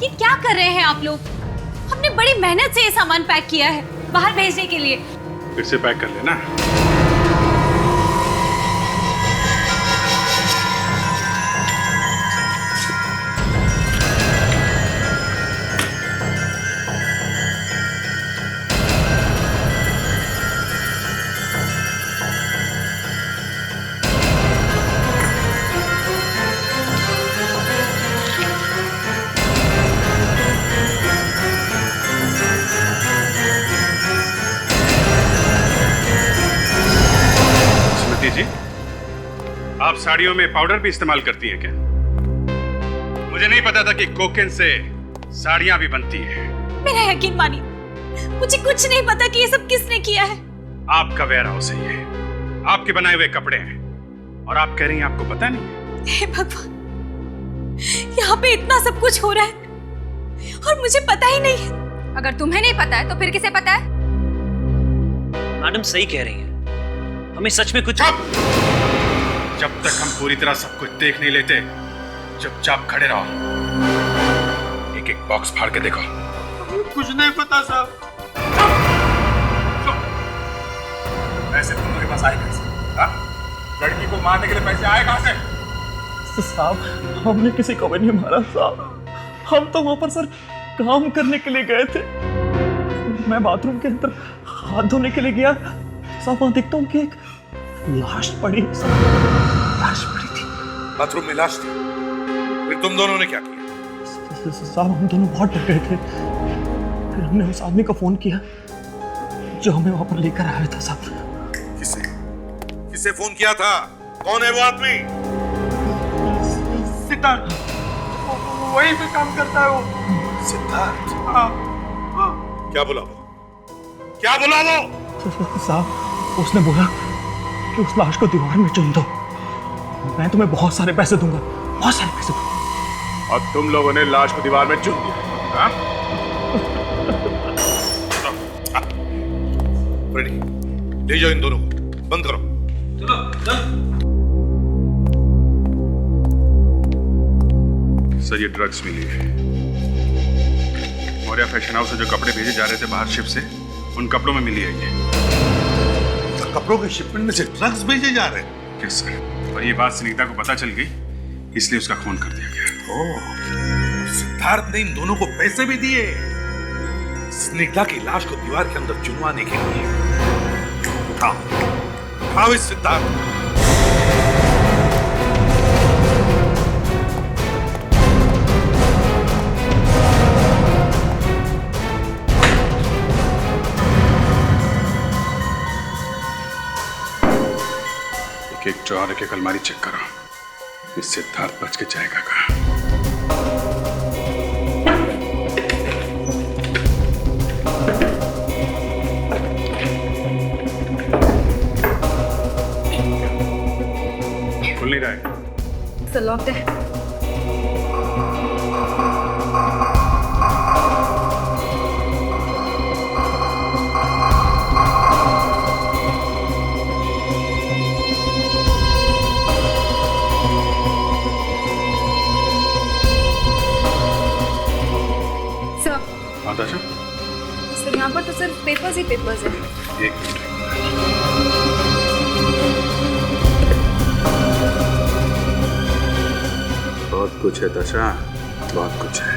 ये क्या कर रहे हैं आप लोग? हमने बड़ी मेहनत से ये सामान पैक किया है बाहर भेजने के लिए। फिर से पैक कर लेना। जी, आप साड़ियों में पाउडर भी इस्तेमाल करती हैं क्या? मुझे नहीं पता था कि कोकेन से साड़ियां भी बनती हैं। मेरा यकीन मानिए, मुझे कुछ नहीं पता कि ये सब किसने किया है। आपका वेयर हाउस है ये, आपके बनाए हुए कपड़े हैं, और आप कह रही हैं आपको पता नहीं है? हे भगवान, यहाँ पे इतना सब कुछ हो रहा है और मुझे पता ही नहीं है। अगर तुम्हें नहीं पता है तो फिर किसे पता है? मैडम सही कह रही हैं, हमें सच में कुछ। जब तक हम पूरी तरह सब कुछ देख नहीं लेते, चुपचाप खड़े रहो। एक एक बॉक्स फाड़ के देखो। कुछ नहीं पता साहब। पैसे तुम लोग के पास आए कैसे? हाँ? लड़की को मारने के लिए पैसे आए कहां से? साहब, हमने किसी को भी नहीं मारा साहब। हम तो वहां पर सर काम करने के लिए गए थे। मैं बाथरूम के अंदर हाथ धोने के लिए गया साहब, वहां देखता हूँ कि एक लाश पड़ी। लाश पड़ी थी बाथरूम में, लाश थी। फिर तुम दोनों ने क्या किया? साहब, हम दोनों बहुत डर गए थे। फिर हमने उस आदमी को फोन किया जो हमें वहां पर लेकर आया था साहब। किसे किसे फोन किया था? कौन है वो आदमी? सिद्धार्थ, वहीं पे काम करता है वो। सिद्धार्थ? क्या बोला वो? क्या बोला वो? साहब, उसने बोला कि उस लाश को दीवार में चुन दो, मैं तुम्हें बहुत सारे पैसे दूंगा, बहुत सारे पैसे दूंगा। और तुम लोगों ने लाश को दीवार में चुन दिया, हाँ? रेडी, ले जाओ इन दोनों को, बंद करो। चलो चल। सर, ये ड्रग्स मिली है। मौर्या फैशन हाउस से जो कपड़े भेजे जा रहे थे बाहर शिप से, उन कपड़ों में मिली है ये। कपड़ों के शिपमेंट में से ड्रग्स भेजे जा रहे हैं? यस सर, और ये बात सुनीता को पता चल गई, इसलिए उसका खून कर दिया गया। ओह, सिद्धार्थ ने इन दोनों को पैसे भी दिए स्निग्धा की लाश को दीवार के अंदर चुनवाने के लिए। उठाओ इस सिद्धार्थ। एक ड्रॉर, एक अलमारी चेक करो, इस सिद्धार्थ बच के जाएगा कहाँ? खुल नहीं रहा है। सर, लॉक्ड है। सर, यहाँ पर तो सिर्फ पेपर्स ही पेपर्स है। एक मिनट। बहुत कुछ है दशा, बहुत कुछ है।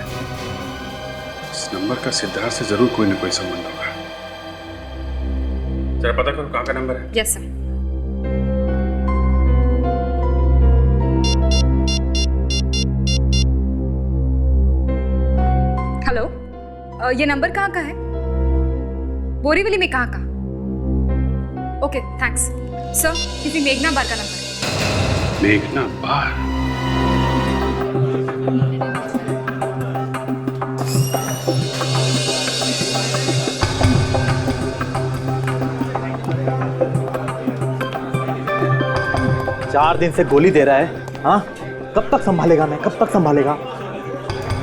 इस नंबर का सिद्धार्थ से जरूर कोई ना कोई संबंध होगा। जरा पता करो कहाँ का नंबर है। Yes sir. हेलो, ये नंबर कहाँ का है? बोरीवली में कहाँ का? Okay, thanks sir. किसी मेघना बार का नंबर है। मेघना बार? 4 दिन से गोली दे रहा है, हाँ? कब तक संभालेगा मैं, कब तक संभालेगा?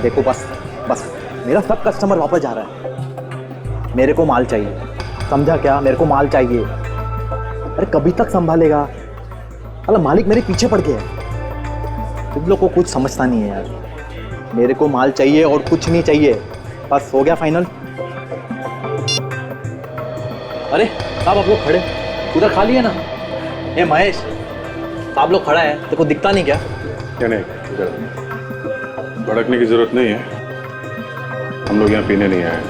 देखो बस बस, मेरा सब कस्टमर वापस जा रहा है। मेरे को माल चाहिए, समझा क्या? मेरे को माल चाहिए। अरे कभी तक संभालेगा? अरे मालिक मेरे पीछे पड़ गया है। तुम लोग को कुछ समझता नहीं है यार। मेरे को माल चाहिए और कुछ नहीं चाहिए। बस हो गया फाइनल। अरे साहब आप लोग खड़े उधर खाली है ना? ए महेश, साहब लोग खड़ा है, तेरे को दिखता नहीं क्या? क्या नहीं, भड़कने की जरूरत नहीं है। हम लोग यहाँ पीने नहीं आए।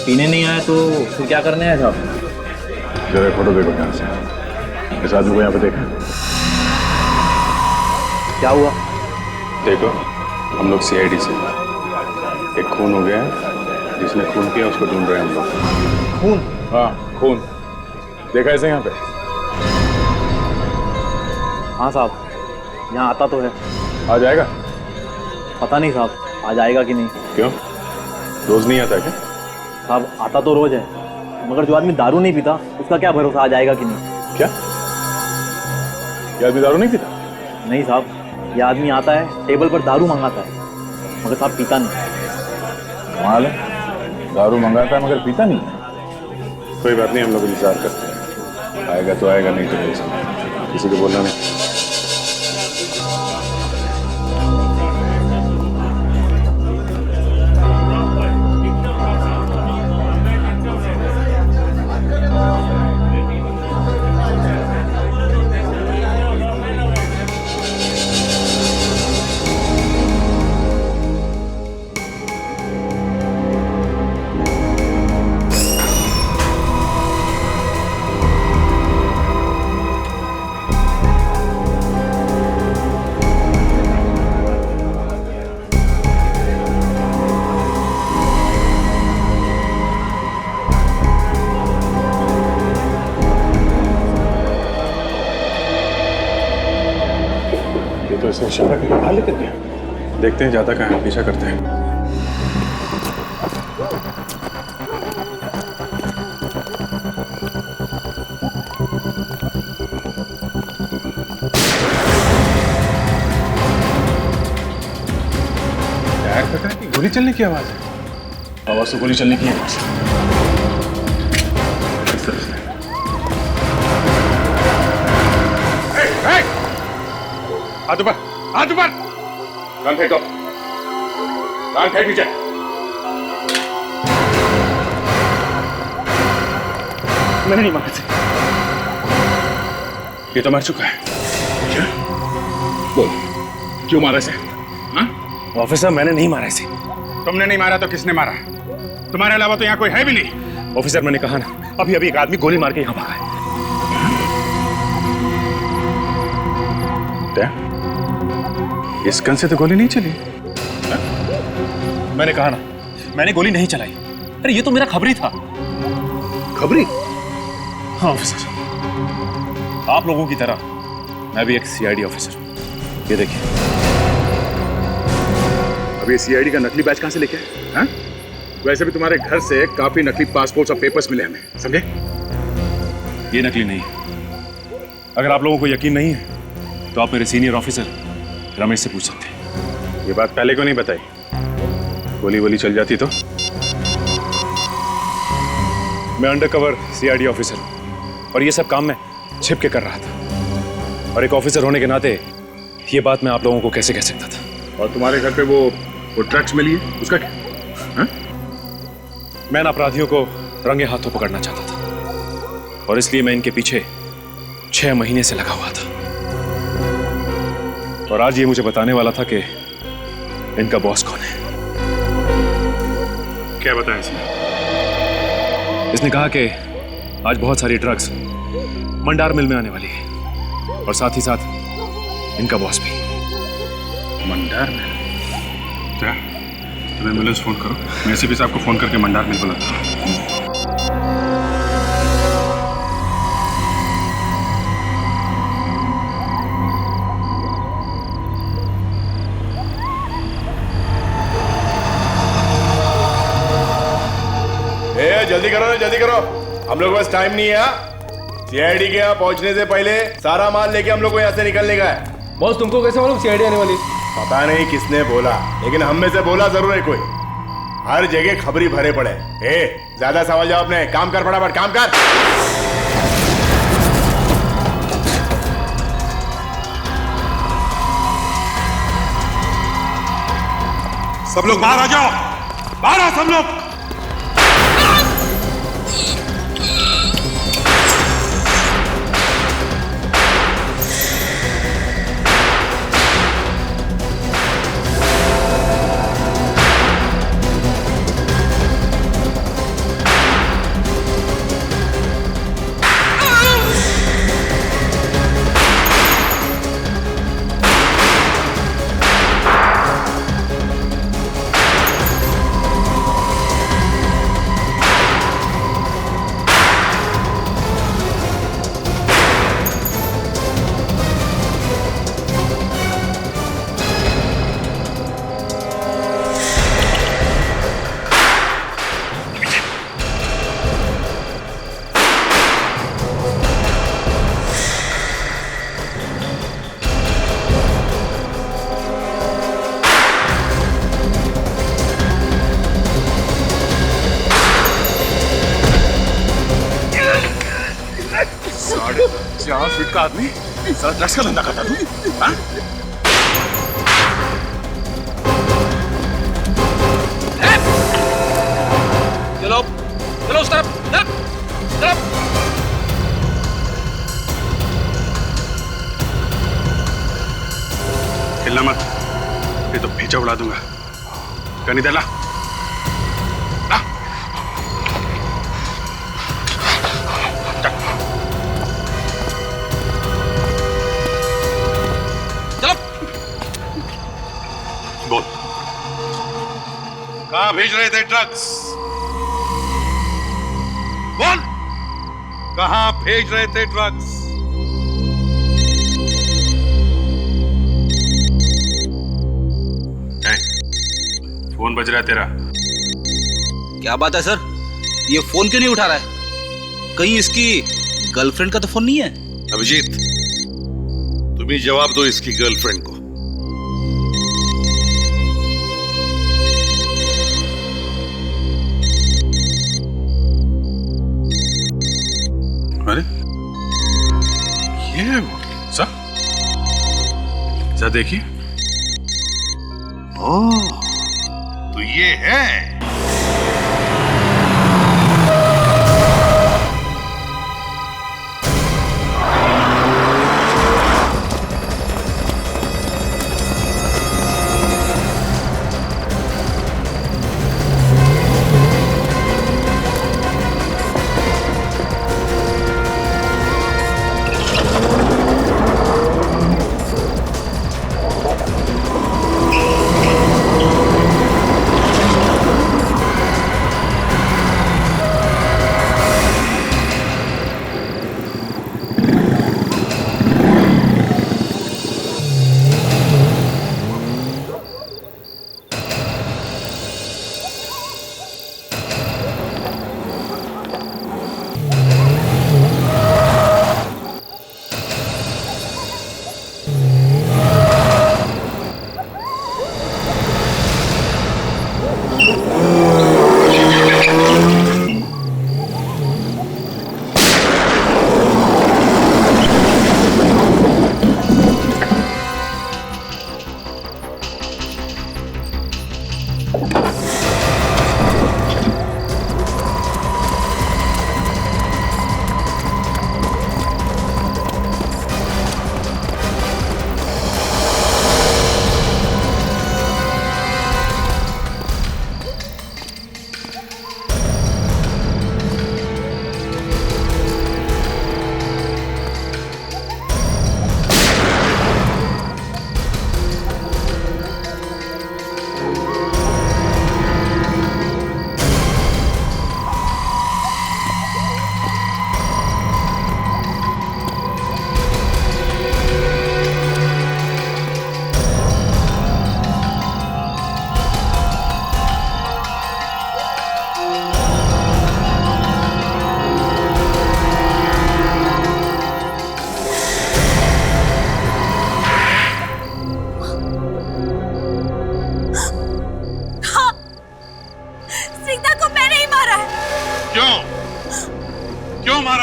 पीने नहीं आए तो फिर क्या करने आए साहब? जरा फोटो देखो ध्यान से। इस आदमी को यहाँ पे देखा? क्या हुआ? देखो, हम लोग CID से, एक खून हो गया है, जिसने खून किया उसको ढूंढ रहे हैं हम लोग। खून? हाँ खून। देखा ऐसे यहाँ पे? हाँ साहब, यहाँ आता तो है। आ जाएगा? पता नहीं साहब, आ जाएगा कि नहीं। क्यों, रोज नहीं आता क्या? साहब आता तो रोज है, मगर जो आदमी दारू नहीं पीता उसका क्या भरोसा आ जाएगा कि नहीं। क्या? ये आदमी दारू नहीं पीता? नहीं साहब, ये आदमी आता है, टेबल पर दारू मंगाता है, मगर साहब पीता नहीं। कमाल है, दारू मंगाता है मगर पीता नहीं। कोई बात नहीं, हम लोग इंतजार करते हैं। आएगा तो आएगा, नहीं तो नहीं। किसी को बोलना नहीं। तो इसे इशारा करके बाहर लेकर गया। देखते हैं ज्यादा कहाँ है, पीछा करते हैं। यार पता है कि गोली चलने की आवाज है। आवाज तो गोली चलने की आवाज है। हाथ ऊपर, हाथ ऊपर। गन फेंको, गन फेंक नीचे। मैंने नहीं मारा। ये तो मर चुका है। क्या? बोल, क्यों मारा इसे? हाँ? ऑफिसर, मैंने नहीं मारा इसे। तुमने नहीं मारा तो किसने मारा? तुम्हारे अलावा तो यहाँ कोई है भी नहीं। ऑफिसर, मैंने कहा ना, अभी अभी एक आदमी गोली मार के यहाँ भागा है। इस गन से तो गोली नहीं चली। मैंने कहा ना, मैंने गोली नहीं चलाई। अरे ये तो मेरा खबरी था। खबरी? हाँ ऑफिसर, आप लोगों की तरह मैं भी एक CID ऑफिसर हूं। ये देखिए। अब ये CID का नकली बैच कहां से लेके आए? हाँ? वैसे भी तुम्हारे घर से काफी नकली पासपोर्ट्स और पेपर्स मिले हमें, समझे? ये नकली नहीं है। अगर आप लोगों को यकीन नहीं है तो आप मेरे सीनियर ऑफिसर रमेश से पूछ सकते हैं। ये बात पहले क्यों नहीं बताई? गोली वोली चल जाती तो? मैं अंडरकवर CID ऑफिसर हूं और ये सब काम मैं छिप के कर रहा था। और एक ऑफिसर होने के नाते ये बात मैं आप लोगों को कैसे कह सकता था। और तुम्हारे घर पे वो ड्रग्स मिली है, उसका क्या? हाँ? मैं इन अपराधियों को रंगे हाथों पकड़ना चाहता था और इसलिए मैं इनके पीछे 6 महीने से लगा हुआ था। और आज ये मुझे बताने वाला था कि इनका बॉस कौन है। क्या बताया इसने? इसने कहा कि आज बहुत सारी ड्रग्स मंडार मिल में आने वाली है और साथ ही साथ इनका बॉस भी। मंडार मिल? क्या? तुम एम्बुलेंस फोन करो, मैं CP साहब को फोन करके मंडार मिल बुलाता हूँ। जल्दी करो ना, जल्दी करो, हम लोग के पास टाइम नहीं है। सीआईडी के यहाँ पहुँचने से पहले सारा माल लेके हम लोग को यहाँ से निकलने का है। बॉस तुमको कैसे मालूम सीआईडी आने वाली? पता नहीं किसने बोला, लेकिन हम में से बोला जरूर है कोई। हर जगह खबरी भरे पड़े। ज्यादा सवाल जवाब नहीं, काम कर फटाफट, काम कर। सब लोग बाहर आ जाओ, बाहर आओ सब लोग। फीट का आदमी ड्रग्स का धंधा करता तू? चलो चलो उस तरफ, तरफ। हिलना मत, ये तो भेजा उड़ा दूंगा। कनी दे ला। बोल, कहां भेज रहे थे ड्रग्स? बोल, कहां भेज रहे थे ड्रग्स? फोन बज रहा है तेरा। क्या बात है सर, ये फोन क्यों नहीं उठा रहा है? कहीं इसकी गर्लफ्रेंड का तो फोन नहीं है? अभिजीत, तुम ही जवाब दो इसकी गर्लफ्रेंड को। अरे ये है वो। सर देखिए। ओह, तो ये है।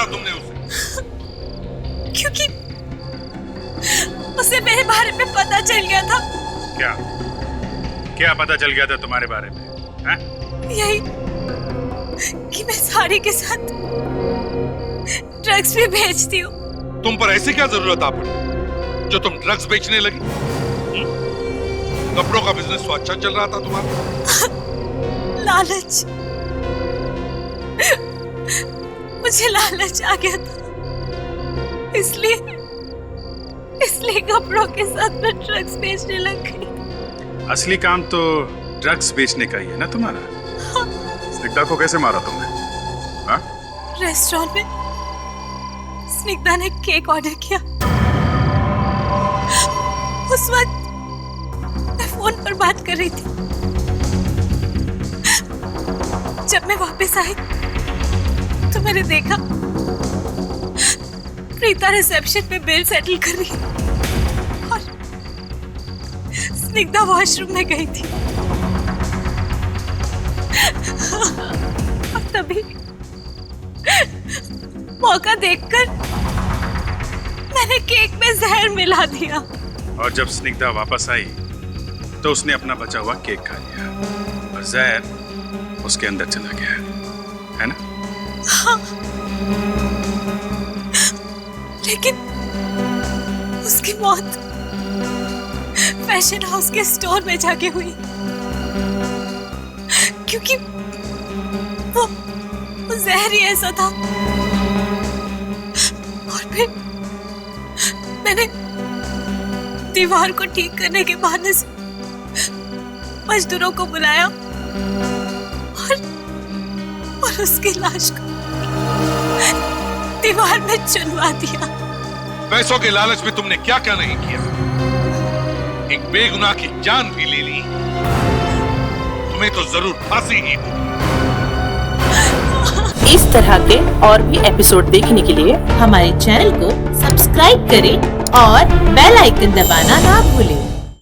मारा तुमने उसे? क्योंकि उसे मेरे बारे में पता चल गया था। क्या क्या पता चल गया था तुम्हारे बारे में? है? यही कि मैं साड़ी के साथ ड्रग्स भी बेचती हूँ। तुम पर ऐसी क्या जरूरत आ पड़ी जो तुम ड्रग्स बेचने लगी? कपड़ों का बिजनेस तो अच्छा चल रहा था तुम्हारा। लालच, मुझे लालच आ गया था, इसलिए कपड़ों के साथ मैं ड्रग्स बेचने लग गई। असली काम तो ड्रग्स बेचने का ही है ना तुम्हारा? स्निग्धा को कैसे मारा तुमने? हाँ? रेस्टोरेंट में स्निग्धा ने केक ऑर्डर किया। उस वक्त मैं फोन पर बात कर रही थी। जब मैं वापस आई तो मैंने देखा प्रीता रिसेप्शन में बिल सेटल कर रही है और स्निग्धा वॉशरूम में गई थी। और तभी मौका देखकर मैंने केक में जहर मिला दिया। और जब स्निग्धा वापस आई तो उसने अपना बचा हुआ केक खा लिया और जहर उसके अंदर चला गया, है ना? हाँ। लेकिन उसकी मौत फैशन हाउस के स्टोर में जाके हुई, क्योंकि वो जहर ही ऐसा था। और फिर मैंने दीवार को ठीक करने के बहाने से मजदूरों को बुलाया और उसकी लाश को दीवार में चुनवा दिया। पैसों के लालच में तुमने क्या क्या नहीं किया। एक बेगुनाह की जान भी ले ली। तुम्हें तो जरूर फांसी ही हो। इस तरह के और भी एपिसोड देखने के लिए हमारे चैनल को सब्सक्राइब करें और बेल आइकन दबाना ना भूलें।